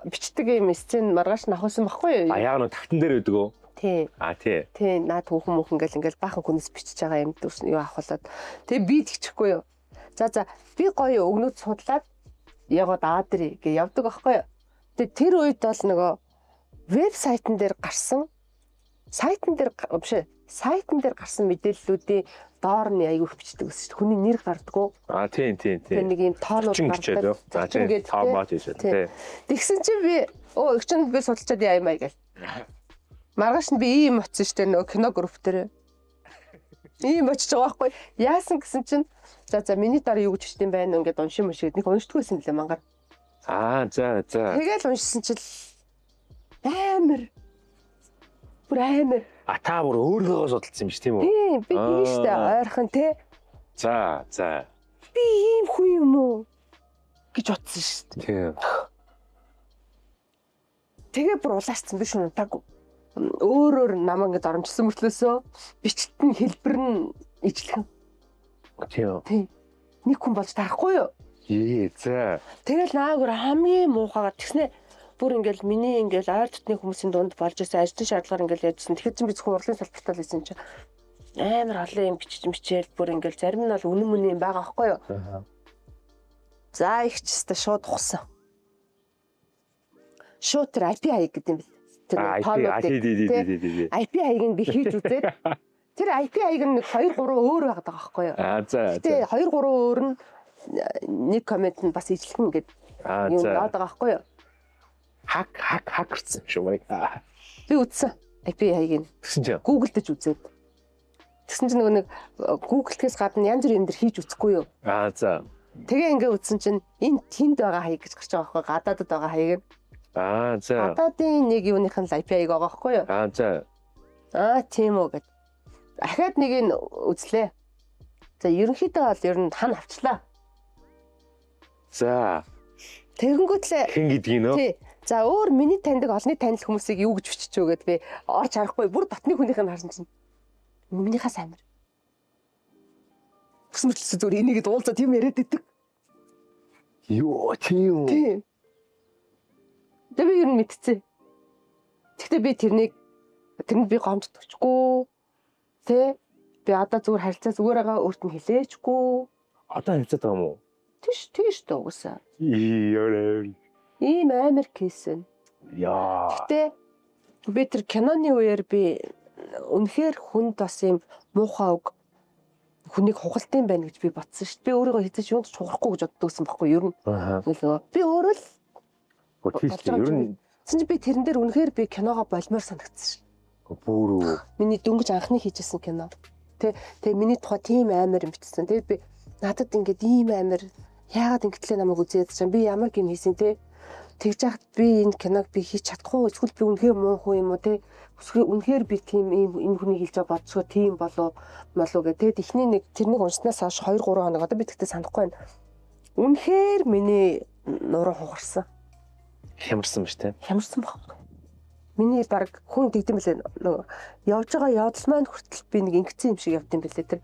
бичдэг юм сцен маргааш нь авахсан байхгүй юу? Яг нөгөө тавтан дээр өгдөг үү? Тий. Тий. Тий, наад хүүхэн ингээл баахан хүнээс бичиж байгаа юм дүүс юу авахлаад. Тэгээ би тэгчихгүй юу? За би гоё өгнөд судлаад яваад аадри гэ явдаг байхгүй юу? Тэгээ тэр үед бол нөгөө вебсайтн дээр гарсан сайтн дээр гарсан мэдээллүүдийн доор нь аягүй бичдэг гэсэн чинь хүний нэр гардггүй. Тийм. Тэр нэг юм тоонууд гардаг. Тэгээд тоо бат хийж байна. Тэгсэн чинь би их ч би судалчаад яа юм аа гэл. Маргааш нь би ийм очсон штэ нөгөө кино групп дээр. Ийм очиж байгаа байхгүй. Яасан гэсэн чинь за миний дараа юу гэж бичсэн байна ингээд уншин нэг уншдаггүйсэн лээ мангар. За. Тэгэл уншсан чил амар. Та бүр өөргөө судалсан юм биш тийм үү? Тийм, би тийм штэ ойрхон те. За. Би ийм хүн юм уу гэж утсан штэ. Тийм. Тэгээ бүр улаарсан биш унтаагүй. Өөр намаа ингээд оромжсон мөртлөөсөө бичтэн хэлбэр нь ижлэхэн. Тийм. Нэг хүн болж тарахгүй юу? За. Тэгэл наагур хамгийн муухайгаар тэгснэ бүр ингээл миний ингээл ойр дотны хүмүүсийн дунд болж байсан ажлын шаардлагаар ингээл яжсан. Тэгэхээр чинь би зөвхөн урлагийн салбартаа л байсан чинь амар олон юм бичээл бүр ингээл зарим нь бол үнэн мөн юм байгаа байхгүй юу? За их ч өстө шууд ухсан. Шууд тэр IP хаяг гэдэг юм бэл. IP хаяг нь би хийж үзээд тэр IP хаяг нь 2 3 өөр байгаад байгаа байхгүй юу? За. Тэгээ 2 3 өөр нь нэг коммент нь бас ижлэхэн гэдэг юм яваад байгаа байхгүй юу? Хакерсэн шүү мэй. Би үзсэн IP хаягийг. Тэгсэн чинь Google дэж үзээд. Тэгсэн чинь нөгөө нэг Google-ээс гадна янз бүрийн юм дээр хийж үзэхгүй юу? За. Тэгээ ингээ үзсэн чинь энэ тэнд байгаа хаяг гэж гарч байгаа байхгүй гадаадд байгаа хаяг. За. Гадаадын нэг юуныхан IP хаяг байгаа байхгүй юу? За. Тийм үү гэд. Ахаад нэг нь үзлээ. За ерөнхийдөө бол ер нь хан авчлаа. За. Тэгэнгүүтлээ хэн гэдгийг нөө? Тий. За өөр миний таньдаг олонний танил хүмүүсийг юу гэж бичиж өгөөд би орж харахгүй бүр дотны хүнийх нь харсан чинь минийхээс амир. Бүсмэрлээс зүгээр энийгэд уулзаад тийм яриад идэг. Йоо тийм. Тийм. Тэ би ер нь мэдцээ. Гэхдээ би тэрэнд би гомддогчгүй. Тэ би одоо зүгээр харилцаа зүгээр байгаа өөрт нь хэлээчгүй. Одоо харилцаад байгаа юм уу? Тийш дээ угсаа. Йоо. Ийм амар кейсэн. Яа. Гэтэ би тэр киноны үеэр би үнэхээр хүнд бас юм муухай үг хүнийг хугалтын байна гэж би бодсон шүү дээ. Би өөрийгөө хэзээ ч юунд ч хугарахгүй гэж боддогсэн байхгүй юу? Ер нь. Би өөрөө л ер нь чи би тэрэн дээр үнэхээр би киногоо болмоор санагдсан шүү. Бүрүү. Миний дөнгөж анхны хийжсэн кино. Тэгээ миний тухай тийм амар юм бичсэн. Тэгээд би надад ингээд ийм амар яагаад ингэтлээ намайг үзээд чам би ямар юм хийсэн те. тэгж яхад би энэ киног би хийж чадахгүй эсвэл би үнэхээр муухай юм уу те эсвэл үнэхээр би тийм энэ хүний хэлж байгаа бодсоо тийм болов гэдэг. Тэгээд эхний нэг тэрнийг уншснаас хойш 2 3 хоног одоо би тэгтээ санахгүй байна. Үнэхээр миний нуруу хугарсан. Хямарсан ба штэ. Хямарсан баг. Миний баг хүн тэгдэм билээ нөгөө явж байгаа явдал маань хүртэл би нэг ингэсэн юм шиг явдсан билээ тэр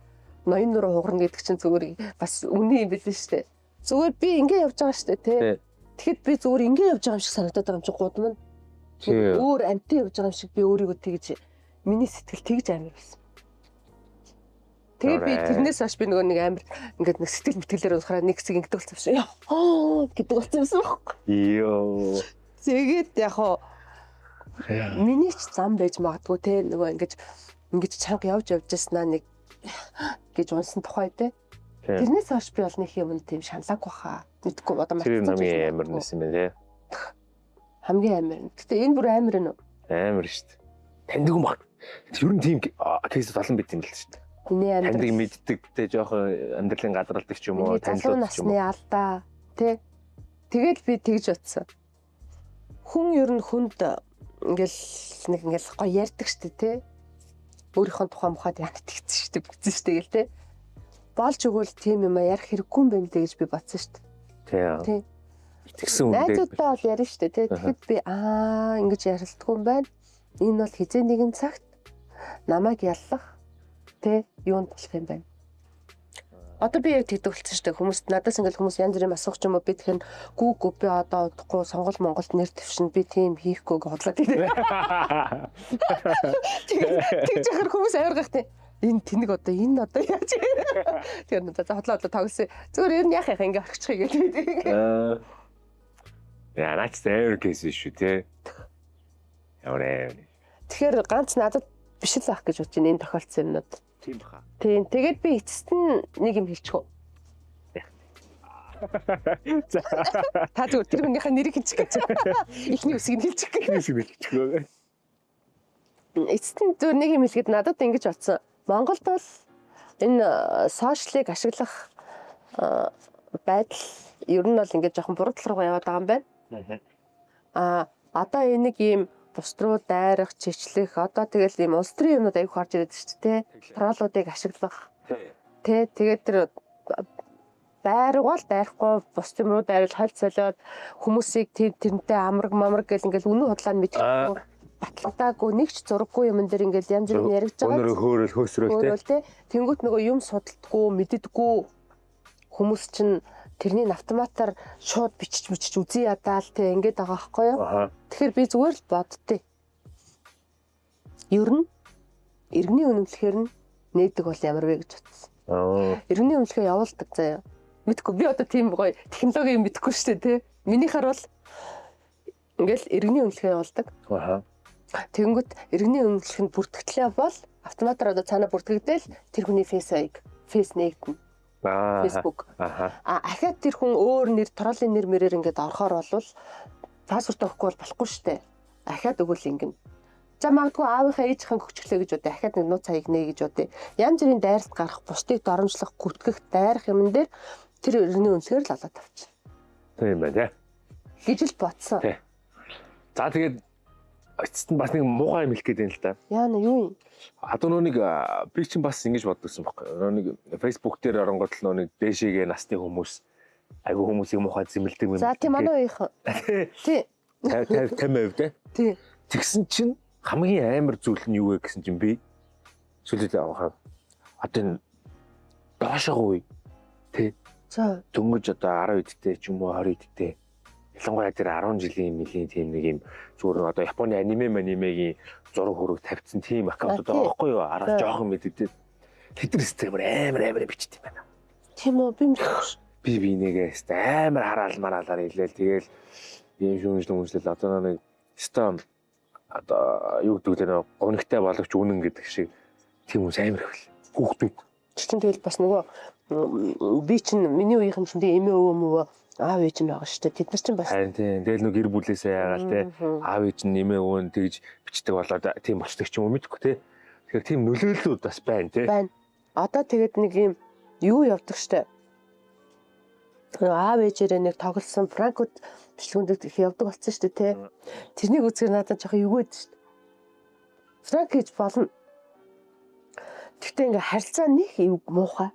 ноён нуруу хугарна гэдэг чинь зүгээр бас үний юм билээ штэ. Зүгээр би ингэ явж байгаа штэ те. Тэгэхэд би зүгээр ингэ явж байгаа юм шиг санагдаад байгаа юм чи гууд маань. Өөр амттай явж байгаа юм шиг би өөрийгөө тэгж миний сэтгэл тэгж амар байсан. Тэгээд би тэрнээс хойш би нөгөө нэг амар ингээд нэг сэтгэл мэтгэлээр уусахаараа нэг хэсэг ингэдэг болсон юм шиг. Гэдэг болсон юмсан байхгүй. Йоо. Тэгээд яг хоо миний ч зам байж магадгүй те нөгөө ингэж чанга явж яснаа нэг гэж унсан тухай те. Тэрнээс хойш би бол нэг юм тийм шаналаагүй хаа. Мэдгүй одоо Тэр хамгийн амар нэс юм байна те. Хамгийн амар. Гэтэ энэ бүр амар нь. Амар шүү дээ. Таньдаг юм баг. Ер нь тийм кейс олон бит юм л шүү дээ. Миний амар. Таньдаг мэддэг те жоохон амьдралын гадралдаг ч юм уу танилцуулдаг ч юм уу. Насны алдаа тий. Тэгээд би тэгж утсан. Хүн ер нь хүнд ингээл гоё ярьдаг штэ тий. Өөрийнхөө тухай мухад янт тэгсэн штэ бүтсэн штэ гэл тий. Болж өгвөл тийм юм а ярих хэрэггүй юм байна лээ гэж би бодсон штэ. Тий. Тэгсэн үнэ. Найзуудтай бол ярина штэ тий. Тэгэхэд би ингэж ярилдаггүй юм байна. Энэ бол хизээ нэгэн цагт намайг яллах тий юунд болох юм байна. Одоо би яг тэгдэг болсон шүү дээ. Хүмүүст надаас ингээл хүмүүс янз бүрийн асуух ч юм уу би тэгэхээр гүү би одоо удахгүй Сонгол Монголд нэр дэвшин би тийм хийхгүй гэж бодлоо тийм. Тэгж яхаар хүмүүс авиргах тийм. Энэ тэнэг одоо энэ одоо яаж тэгэхээр надад хотлоо тоглосон. Зүгээр ер нь яах ингээ орчихъя гэдэг. Яа наач зэвэр кейс шүү те. Яваа. Тэгэхээр ганц надад биш л ах гэж бодож байна энэ тохиолдсон юмнууд. Тийм баха. Тийм. Тэгээд би эцэст нь нэг юм хэлчихв. Та зүгээр тэр хүнийхээ нэрийг хэлчих гэж. Ихний үсгийг хэлчих гэж. Эцэст нь зүгээр нэг юм хэлгээд надад ингэж бодсон. Монголд бол энэ сошиалыг ашиглах байдал ер нь бол ингэж жоохон буруудлал руу яваад байгаа юм байна. Одоо энийг ийм бус руу дайрах, чичлэх, одоо тэгэл ийм улс төрийн юмнууд аяг харж ирээд шүү дээ. Троллуудыг ашиглах. Тэгээд тэр дайргуул дайрахгүй бус юм руу дайрал хальт солиод хүмүүсийг тэрнтэй амраг гэл ингээл үнэн худлаа нь мэдчихгүй батлагтаагүй нэг ч зураггүй юм дээр ингээл янз бүрийн яригдж байгаа. Өнөрөө хөөрөл хөөсрөөл те. Тэнгүүт нөгөө юм судалдаггүй, мэддэггүй хүмүүс чинь тэрний автоматар шууд бичиж үзий ядаал те ингээд байгаа байхгүй юу? Тэгэхээр би зүгээр л боддتي. Ер нь иргэний үнэмлэхээр нь нээдэг бол ямар вэ гэж бодсон. Иргэний үнэмлэхээ явуулдаг заяа. Мэдгүй би одоо тийм гоё технологиг мэдгүй шүү дээ те. Минийхэр бол ингээл иргэний үнэмлэхээ явуулдаг. Тэнгүүт иргэний үнэмлэх нь бүртгэлээ бол автоматар одоо цаанаа бүртгэгдэл тэр хүний фейс нэгтэн. Facebook. Ахаад тэр хүн өөр нэр, троллын нэр мэрээр ингээд орохоор болвол пассворд өгөхгүй бол болохгүй шүү дээ. Ахаад өгвөл ингэнэ. За магадгүй аавынхаа ээжийнхэн хөчглөө гэж бодё. Ахаад нэг нууц хаяг нэ гэж бодё. Янз бүрийн дайралт гарах, бусдыг доромжлох, гүтгэх, дайрах юмн дээр тэр өргөний үнсгээр л олоод авчих. Тийм байна тий. Гэж л бодсон. Тий. За тэгээд эцэст нь бас нэг муухай юм хэлэх гээд байна л да. Яана юу юм? Одоо нэг би чинь бас ингэж боддогсон байхгүй. Нэг Facebook дээр оронгот л нэг дээшээгээ насны хүмүүс айгүй хүмүүсийг муухай зэмлдэг юм. За тийм манай үеийнхэн. Тий. 50% тий. Тэгсэн чинь хамгийн амар зүйл нь юу вэ гэсэн чинь би сүлээд авахаа одоо энэ доошоо үе тий. За дөнгөж одоо 10 эдтэй ч юм уу 20 эдтэй ялангуяа тэр 10 жилийн мэлийн тийм нэг юм зүгээр одоо Японы анимегийн зураг хөрөг тавьсан тийм аккаунтууд байгаа байхгүй юу? Араа жоохон мэддэг. Тэдэр системээр амар бичдэг юм байна. Тийм үү би мэдгүй. Би нэгээс амар хараалмаралаар хэлээл тэгэл ийм шүүмжлэл одоо нэг систем одоо юу гэдэг вэ? Гонигтай болгоч үнэн гэдэг шиг тийм үс амар хөл. Хүүхдүүд чинь тэгэл бас нөгөө би чинь миний үеийнхэн чинь тийм эмээ өвөө мөвөө аав ээж нь байгаа шүү дээ. Тэд нар чинь бас тийм тэгэл нөгөө гэр бүлээсээ яагаад те аав ээж нь эмээ өвөө тэгж бичдэг болоод тийм болцдог ч юм уу мэдгүй те. Тэгэхээр тийм нөлөөллүүд бас байна те. Байна. Одоо тэгээд нэг юм юу явдаг штэ. Аав ээжээрээ нэг тоглосон Франкфурт бичлэгүүдэд их явдаг болсон шүү дээ, тэ. Тэрнийг үзэхээр надад жоохон юугээд шүү дээ. Франк гэж болно. Гэхдээ ингээ харилцаа нэг юм муухай.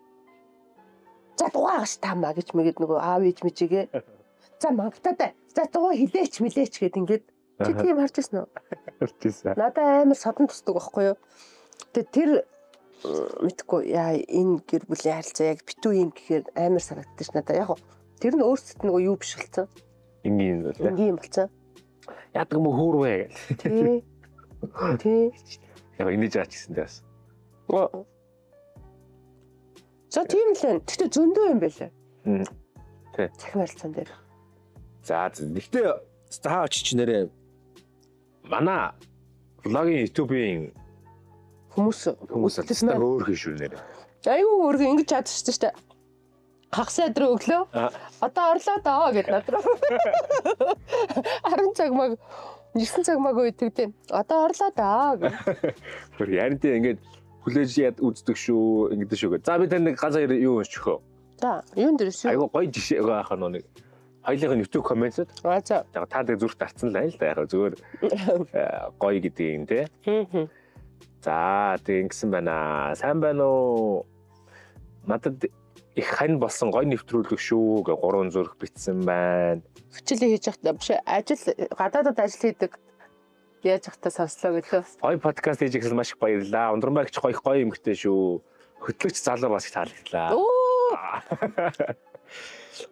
За дугаагаш таамаа гэж мэгэд нөгөө аав ээж мичигээ. За мангатаа. За дугаа хилээч мэлээч гэд ингээд чи тийм харж ирсэн үү? Харжсэн. Надад амар садан тусдаг байхгүй юу? Тэгээ тэр мэдгүй яа энэ гэр бүлийн харилцаа яг битүү юм гэхээр амар санагддаг ш надад. Яг тэр нь өөрсдөд нөгөө юу биш болсон. Ингийн бол тэ. Ингийн болсон. Яадаг юм хөөрвэ гэл. Тий. Тий. Яг инээж аач гэсэн дээ бас. За тийм л байна. Тэгтээ зөндөө юм байлаа. Тий. Цахим харилцаан дээр. За гэхдээ цаа очиж нэрээ манай влогийн YouTube-ийн хүмүүс алстаа өөр хин шүү нэрээ. Айгүй өөргөө ингэж чадчихсан шүү дээ. Хагас өдрөө өглөө. Одоо орлоо доо гэд над руу. 10 цагмаг 9 цагмаг үйдэгтэй. Одоо орлоо доо гэх. Хөр яринтэй ингээд хүлээж яд үздэг шүү ингэдэж шүү гэ. За би тань нэг ганцаар юу уншчихөө. За юун дээрс юу? Айгу гоё жишээ байгаа хаа нэг хоёулынх нь YouTube комментод. За. Яг та дээр зүрх тарцсан л байл да яг зүгээр гоё гэдэг юм те. За тэг ингэсэн байна. Сайн байна уу? Надад их хань болсон гоё нэвтрүүлэг шүү гэ 3 зүрх битсэн байна. Хичээлээ хийж явахдаа биш ажил гадаадад ажил хийдэг. Яаж явахдаа сонслоо гэлээ. Гоё подкаст хийж ирсэн маш их баярлалаа. Ундрмагч гоё эмгтэй шүү. Хөтлөгч залуу бас их таалагдлаа.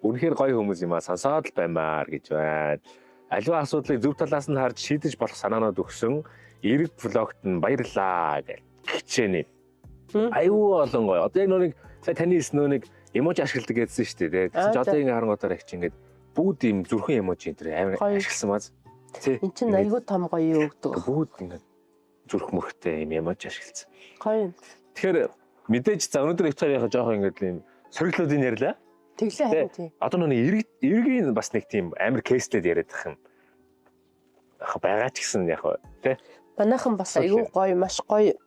Үнэхээр гоё хүмүүс юм аа сонсоод л баймаар гэж байна. Аливаа асуудлыг зөв талаас нь харж шийдэж болох санаанууд өгсөн эрэг влогт нь баярлалаа гэж хичээнэ. Аюу олон гоё. Одоо яг нэг сая таны нэг эможи ашигладаг гэсэн шүү дээ. Тэгсэн чинь одоо ингэ харангуудаар их чинь ингээд бүгд юм зүрхэн эможи энэ амар ашигласан баз. Тий. Энд чинь аюу том гоё өгдөг. Бүгд ингээд зүрх мөрхтэй юм эможи ашигласан. Гоё. Тэгэхээр мэдээж за өнөөдөр их цаавынхаа жоохон ингээд юм сориглоодын ярьлаа. Тэглээ харин тий. Одоо нэг эргийн бас нэг тийм амар кейслээд яриад их юм. Байгаа ч гэсэн яг тий. Манайхан бас аюу гоё маш гоё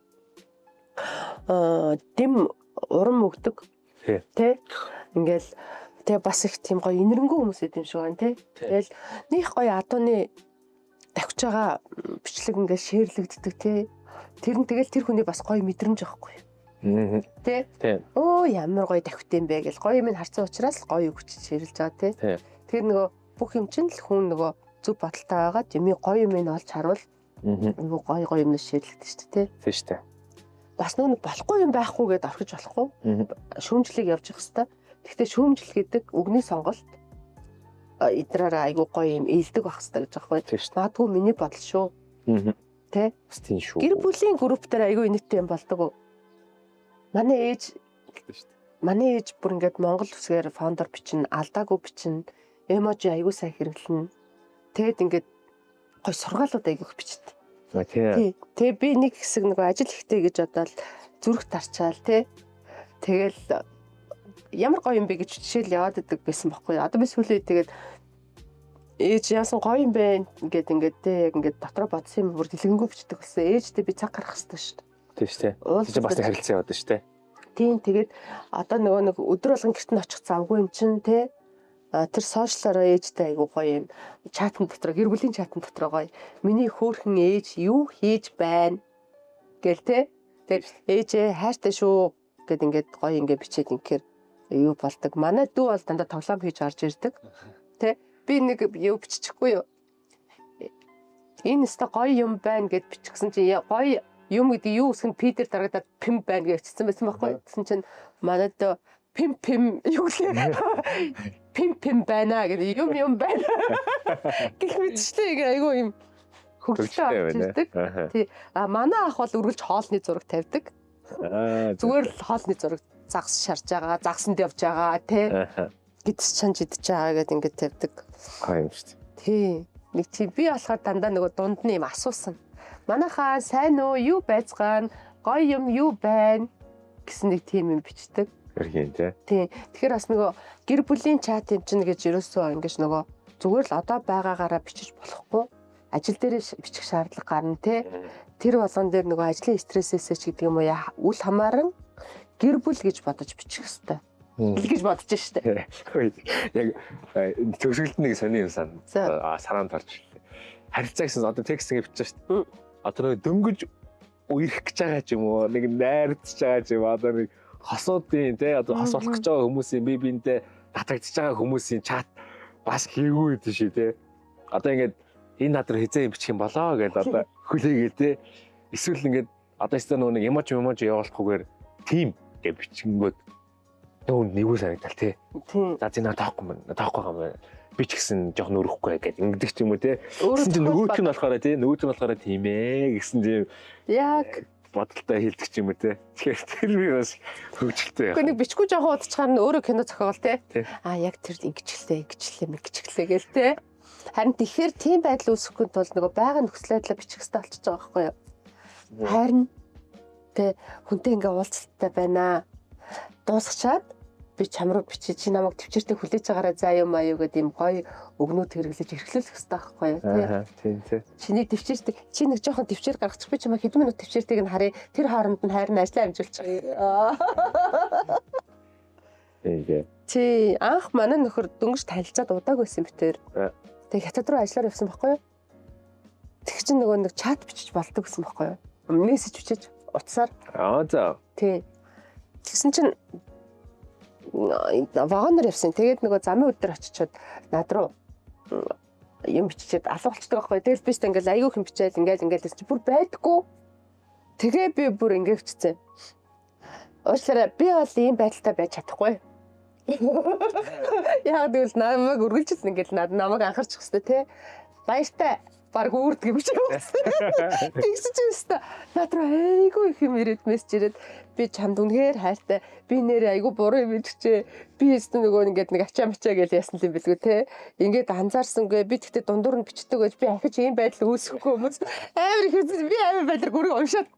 дэм урам өгдөг. Тий. Ингээл тэгээ бас их тийм гоё инэрэнгүү хүмүүс эд юм шиг байна тий. Тэгэл нэг гоё адууны тавьж байгаа бичлэг ингээд шеэрлэгддэг тий. Тэр нь тэгэл тэр хүний бас гоё мэдрэмж авахгүй. Тий. Оо ямар гоё тавьт юм бэ гэл гоё юм харцсан учраас гоё өгч ширлж байгаа тий. Тэр нөгөө бүх юм чинь л хүн нөгөө зөв бодолтой байгаа юм гоё юм олж харуул. Нөгөө гоё юмнаас ширлэгдэж шүү дээ тий. Тийм шүү дээ. Бас нөгөө болохгүй юм байхгүй гэдээ орхиж болохгүй. Шүүмжлэг явж явах хэвээр. Гэхдээ шүүмжил гэдэг үгний сонголт идраараа айгуу гоё юм ээлдэг байх хэвээр гэж байгаа байхгүй. Магадгүй миний бодол шүү. Тэ? Бас тийм шүү. Гэр бүлийн групп дээр айгуу инээдтэй юм болдог. Манай ээж бүр ингээд Монгол үсгээр фаундер бичнэ, алдаагүй бичнэ, эможи айгуу сайн хэрэглэнэ. Тэгэд ингээд гоё сургаалууд айгуу бичдэг. Тий. Тэгээ би нэг хэсэг нөгөө ажил ихтэй гэж бодоод зүрх тарчаал тий. Тэгэл ямар гоё юм бэ гэж жишээл яваад идэг байсан байхгүй. Одоо би сүүлийн тэгээд ээж яасан гоё юм бэ ингээд тий яг ингээд дотроо бодсон юм бүр дэлгэнгүй бичдэг гэсэн. Ээжтэй би цаг гаргах хэрэгтэй шүү дээ. Тийм шүү дээ. Чи бас харилцаа яваад шүү дээ. Тийм тэгээд одоо нөгөө нэг өдөр болгон гэрт нь очих завгүй юм чинь тий. Тэр сошиалаараа ээжтэй айгуу гоё юм. Чатн дотор гэр бүлийн чатн дотор гоё. Миний хөөхөн ээж юу хийж байна гэл тий. Тэгээд ээжээ хайртай шүү гэд ингээд гоё ингээд бичээд ингээр юу болдог. Манай дүү бол дандаа тоглоом хийж орж ирдэг. Тэ би нэг юу бичихгүй юу. Энэ өстө гоё юм байна гэд бичсэн чинь гоё юм гэдэг юу үсгэн пидер дарагдаад пим байна гэж хэлсэн байсан байхгүй. Тэгсэн чинь манай дүү пим юу лээ. Пим байна гэдэг юм байна. Гэх мэтчтэй айгуу юм хөвгөлтэй авчирдаг. Тий. Манай ах бол үргэлж хоолны зураг тавьдаг. Зүгээр л хоолны зураг загас шарж байгаа, загсанд явж байгаа тий. Гидс чанж идэж байгаа гэдэг ингээд тавьдаг. Гоё юм шүү дээ. Тий. Нэг чи би болохоор дандаа нөгөө дунд нь юм асуусан. Манайхаа сайн уу, юу байцгаана, гоё юм юу байна гэсэн нэг тийм юм бичдэг. Гэрхийн тий. Тий. Тэгэхээр бас нөгөө гэр бүлийн чат юм чинь гэж ерөөсөө ингэж нөгөө зүгээр л одоо байгаагаараа бичиж болохгүй. Ажил дээр бичих шаардлага гарна тий. Тэр болгон дээр нөгөө ажлын стрессээс ч гэдэг юм уу үл хамааран гэр бүл гэж бодож бичих хэрэгтэй. гэж бодож штэ. Яг төгсгөлд нэг сони юм санаанд орж ирлээ. Харилцаа гэсэн одоо текст ингэ бичиж штэ. Одоо нэг дөнгөж үерх гэж байгаа ч юм уу, нэг найрдаж байгаа ч юм одоо нэг хосуудын те одоо хос болох гэж байгаа хүмүүсийн би биендээ татагдчихж байгаа хүмүүсийн чат бас хийгүү гэдэг шээ те. Одоо ингээд энэ надар хизээ бичих юм болоо гэдээ одоо хүлээгээ те. Эсвэл ингээд одоо ч нэг эмоч явуулахгүйгээр тим гэж бичингүүд нүүн нэггүй санагдал те. За зин таахгүй юм байна. Би ч гэсэн жоох нүрэхгүй гэдэг ингэдэг ч юм уу те. Гэсэн чинь нөгөөт нь болохоор те. Нөгөөт нь болохоор тийм ээ гэсэн тийм яг бодолтой хэлдэг ч юм уу те. Тэгэхээр тэр би бас хөвгөлтэй яа. Гэхдээ нэг бичгүй жоохон удажчаар нь өөрөө кино зохиол те. Яг тэр ингэчлээ гээл те. Харин тэгэхээр тийм байдал үүсэхгүй тул нөгөө байгаа нөхцөл байдлаа бичих хэрэгтэй болчихж байгаа байхгүй юу? Харин тэ хүнтэй ингээ уулзалттай байна. Дуусчаад би чамруу бичиж чи намайг төвчээртэй хүлээж байгаарай заа юм аяа гэдэг юм гоё өгнүүд хэрэглэж эрхлүүлэх хэрэгтэй байхгүй юу тийм тий. Чиний төвчээртэй чи нэг жоохон төвчээр гаргачих би чамаа хэдэн минут төвчээртэйг нь харъя тэр хооронд нь хайрын ажлаа амжуулчих. Чи анх манай нөхөр дөнгөж танилцаад удааг байсан битээр. Тэг хятад руу ажиллаар явсан байхгүй юу? Тэг чи нөгөө нэг чат бичиж болдог гэсэн байхгүй юу? Мессеж бичиж утсаар. За. Тий. Тэгсэн чинь вагоноор явсан. Тэгээд нөгөө замын өдөр очичоод над руу юм бичээд алга болчихдог байхгүй. Тэгэл би ч ингээл аягүй хэм бичээл ингээл чи бүр байдаггүй. Тэгээ би бүр ингээ хвчсэн. Уучлаарай би бол ийм байдалтай байж чадахгүй. Яг тэгвэл намайг үргэлжлэн ингээл намайг анхаарчих хэвээр те. Баяртай баг үрдэг юм шиг байна. Тэгсэж байна. Над руу айгүй их юм ирээд мессеж ирээд би чамд үнэхээр хайртай. Би нэрээ айгүй буруу юм хэлчихээ. Би өстө нөгөө ингээд нэг ачаа мачаа гэж яасан юм бэлгүй те. Ингээд анзаарсангүй би тэгтээ дундуур нь бичдэг байж би ахиж ийм байдал үүсэхгүй хүмүүс амар их би амар байдлаар гүрэг уншаад.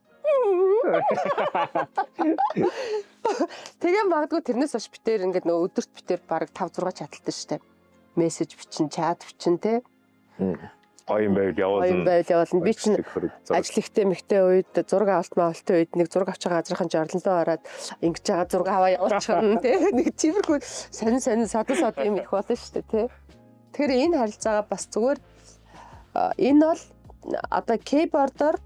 Тэгээ магадгүй тэрнээс хойш битээр ингээд нөгөө өдөрт битээр баг 5 6 чаталтай штэ. Мессеж бичин, чат бичин те. Оюун байвал явуулна. Би чинь ажил ихтэй мэгтэй үед зураг авалтын үед нэг зураг авч байгаа газрын жорлонлоо ороод ингэж байгаа зураг аваа явуулчихна тий. Нэг тиймэрхүү сонин сад юм их болно шүү дээ тий. Тэгэхээр энэ харилцаагаа бас зүгээр энэ бол одоо кейбордоор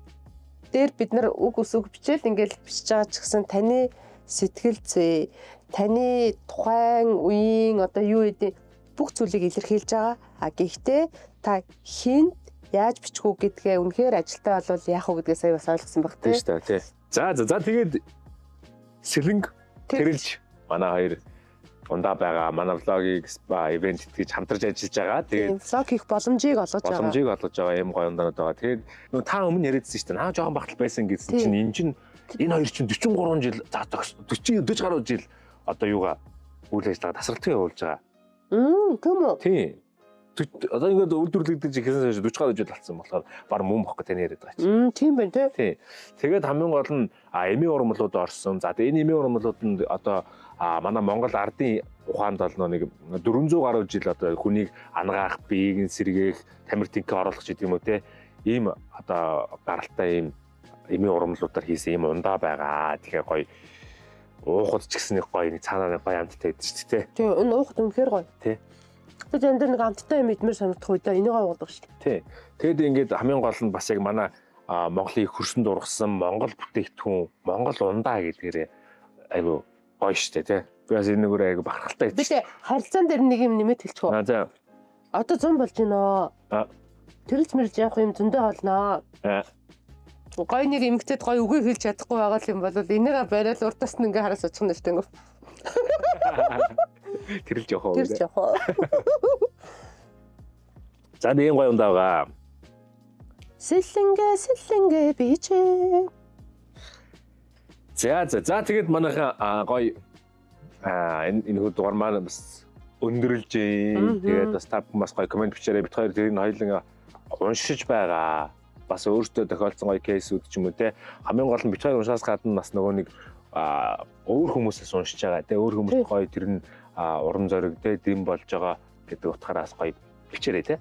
дээр бид нар үг үсэг бичээл ингээл бичиж байгаа ч гэсэн таны сэтгэл зүй, таны тухайн үеийн одоо юу гэдэг бүх зүйлийг илэрхийлж байгаа. Гэхдээ та хинт яаж бичих үү гэдгээ үнэхээр ажилтаа болвол яах вэ гэдгээ сая бас ойлгосон баг тийм шүү дээ. За тэгээд сэлэнг тэрэлж манай хоёр ундаа байгаа манай влогийг ивент гэж хамтарч ажиллаж байгаа. Тэгээд влог хийх боломжийг олгож байгаа юм гоё ундаанууд байгаа. Тэгээд та өмнө яриадсэн шүү дээ. Наа жоохон багтал байсан гэсэн чинь энэ чинь энэ хоёр чинь 43 жил за 40 гаруй жил одоо юугаа үйл ажиллагаа тасралтгүй явуулж байгаа. Тийм үү? Тийм. Одоо ингээд үйлдвэрлэгдэж ихсэн 40 гаруй жил болсон болохоор баг мөн бохгүй тань яриад байгаа чинь. Тийм байна тий. Тэгээд хамгийн гол нь эмийн урмлууд орсон. За тэгээд энэ эмийн урмлууданд одоо манай Монгол ардын ухаанд бол нэг 400 гаруй жил одоо хүнийг ангаах, биеийг нь сэргээх, тамир тэнхээ оруулах гэдэг юм уу те. Ийм одоо гаралтай ийм эмийн урмлуудаар хийсэн ийм ундаа байгаа. Тэгэхээр гоё уухад ч гэсэн гоё нэг цаанаа гоё амттай байдаг шүү дээ. Тий. Энэ уухад үнэхээр гоё. Тий. Тэгээд энэ нэг амттай юм идмэр санагдах үедээ энийгээ уудаг шүү дээ. Тий. Тэгэд ингээд хамгийн гол нь бас яг манай Монголыг хөрсөнд ургасан Монгол бүтээгдэхүүн, Монгол ундаа гэдгээр айгу гоё шүү дээ тий. Би бас энэ нүгээр айгу бахархалтай. Би тэ харилцаан дээр нэг юм нэмээд хэлчих үү? За. Одоо 100 болж байна. Тэрэлж мэрж явах юм зөндөө болно. Гой нэг эмгтээд гой үгүй хэлж чадахгүй байгаа юм бол энийгээ бариад урдаас нь ингээ хараа суцх нь шүү дээ. Тэрэлж явах уу? Тэрэлж явах. За нэг гой ундаа байгаа. Сэлэнгэ бичээ. За тэгээд манайхаа гой энэ дугаар маань бас өндөрлжээ. Тэгээд бас та бас гой комент бичээрэй. Бид хоёр тэрийг хоёулаа уншиж байгаа. Бас өөртөө тохиолдсон гоё кейсүүд ч юм уу те. Хамгийн гол нь бид хоёр уншаас гадна бас нөгөө нэг өөр хүмүүсээс уншиж байгаа те. Өөр хүмүүс гоё тэр нь урам зориг те дэм болж байгаа гэдэг утгаараас гоё бичээрэй те.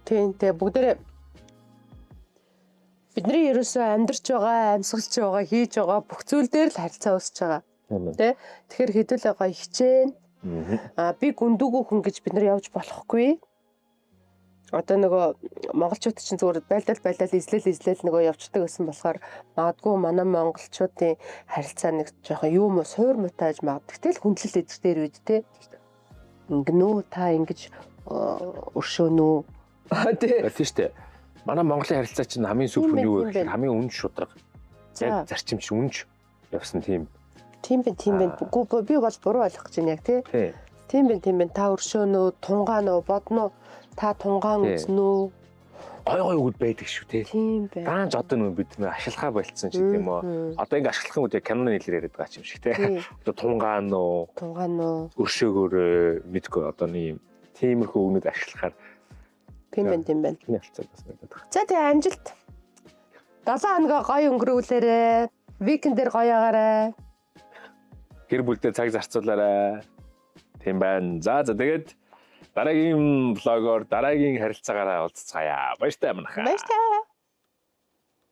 Тийм тэгээ бүгдээрээ бидний ерөөсөө амьдарч байгаа, амьсгалж байгаа, хийж байгаа бүх зүйл дээр л харилцаа үүсэж байгаа. Тэ? Тэгэхээр хэдүүлээ гоё хичээн. Би гүндүүгөө хүн гэж бид нар явж болохгүй. Одоо нөгөө монголчууд чинь зүгээр байлдал излээл нөгөө явцдаг гэсэн болохоор магадгүй манай монголчуудын харилцаа нэг жоохон юу мө суур мутааж магадгүй. Гэтэл хүндлэл эдгээр дээр үед те. Ингэнүү та ингэж өршөөнүү. Тийм шүү дээ. Манай Монголын харилцаа чинь хамгийн сүүл хүн юу вэ? Хамгийн үнэн шударга. Яг зарчимч үнж явсан тийм. Тийм бэ. Үгүй би бол буруу ойлгох гэж байна яг тий. Тийм бэ. Та өршөөнөө, тунгаанөө, бодноо. Та тунгаан үзнөө. Гой үгд байдаг шүү тий. Тийм бай. Даанч одоо нөө бид нэ ашиглахаа болцсон ч гэдэм үү. Одоо ингэ ашиглах юм уу киноны хэлээр яриад байгаа юм шиг тий. Одоо тунгаанөө. Өршөөгөөрөө мэдгүй одоо нэг тиймэрхүү үгнүүд ашиглахаар тийм байна. Миний хэлцээ бас надад. За тэгээ амжилт. 7 хоногоо гоё өнгөрүүлээрэ. Викендэр гоё агаарай. Гэр бүлдээ цаг зарцуулаарай. Тийм байна. За тэгээд дараагийн влогоор дараагийн харилцаагаараа уулзцаая. Баяртай манайхаа. Баяртай.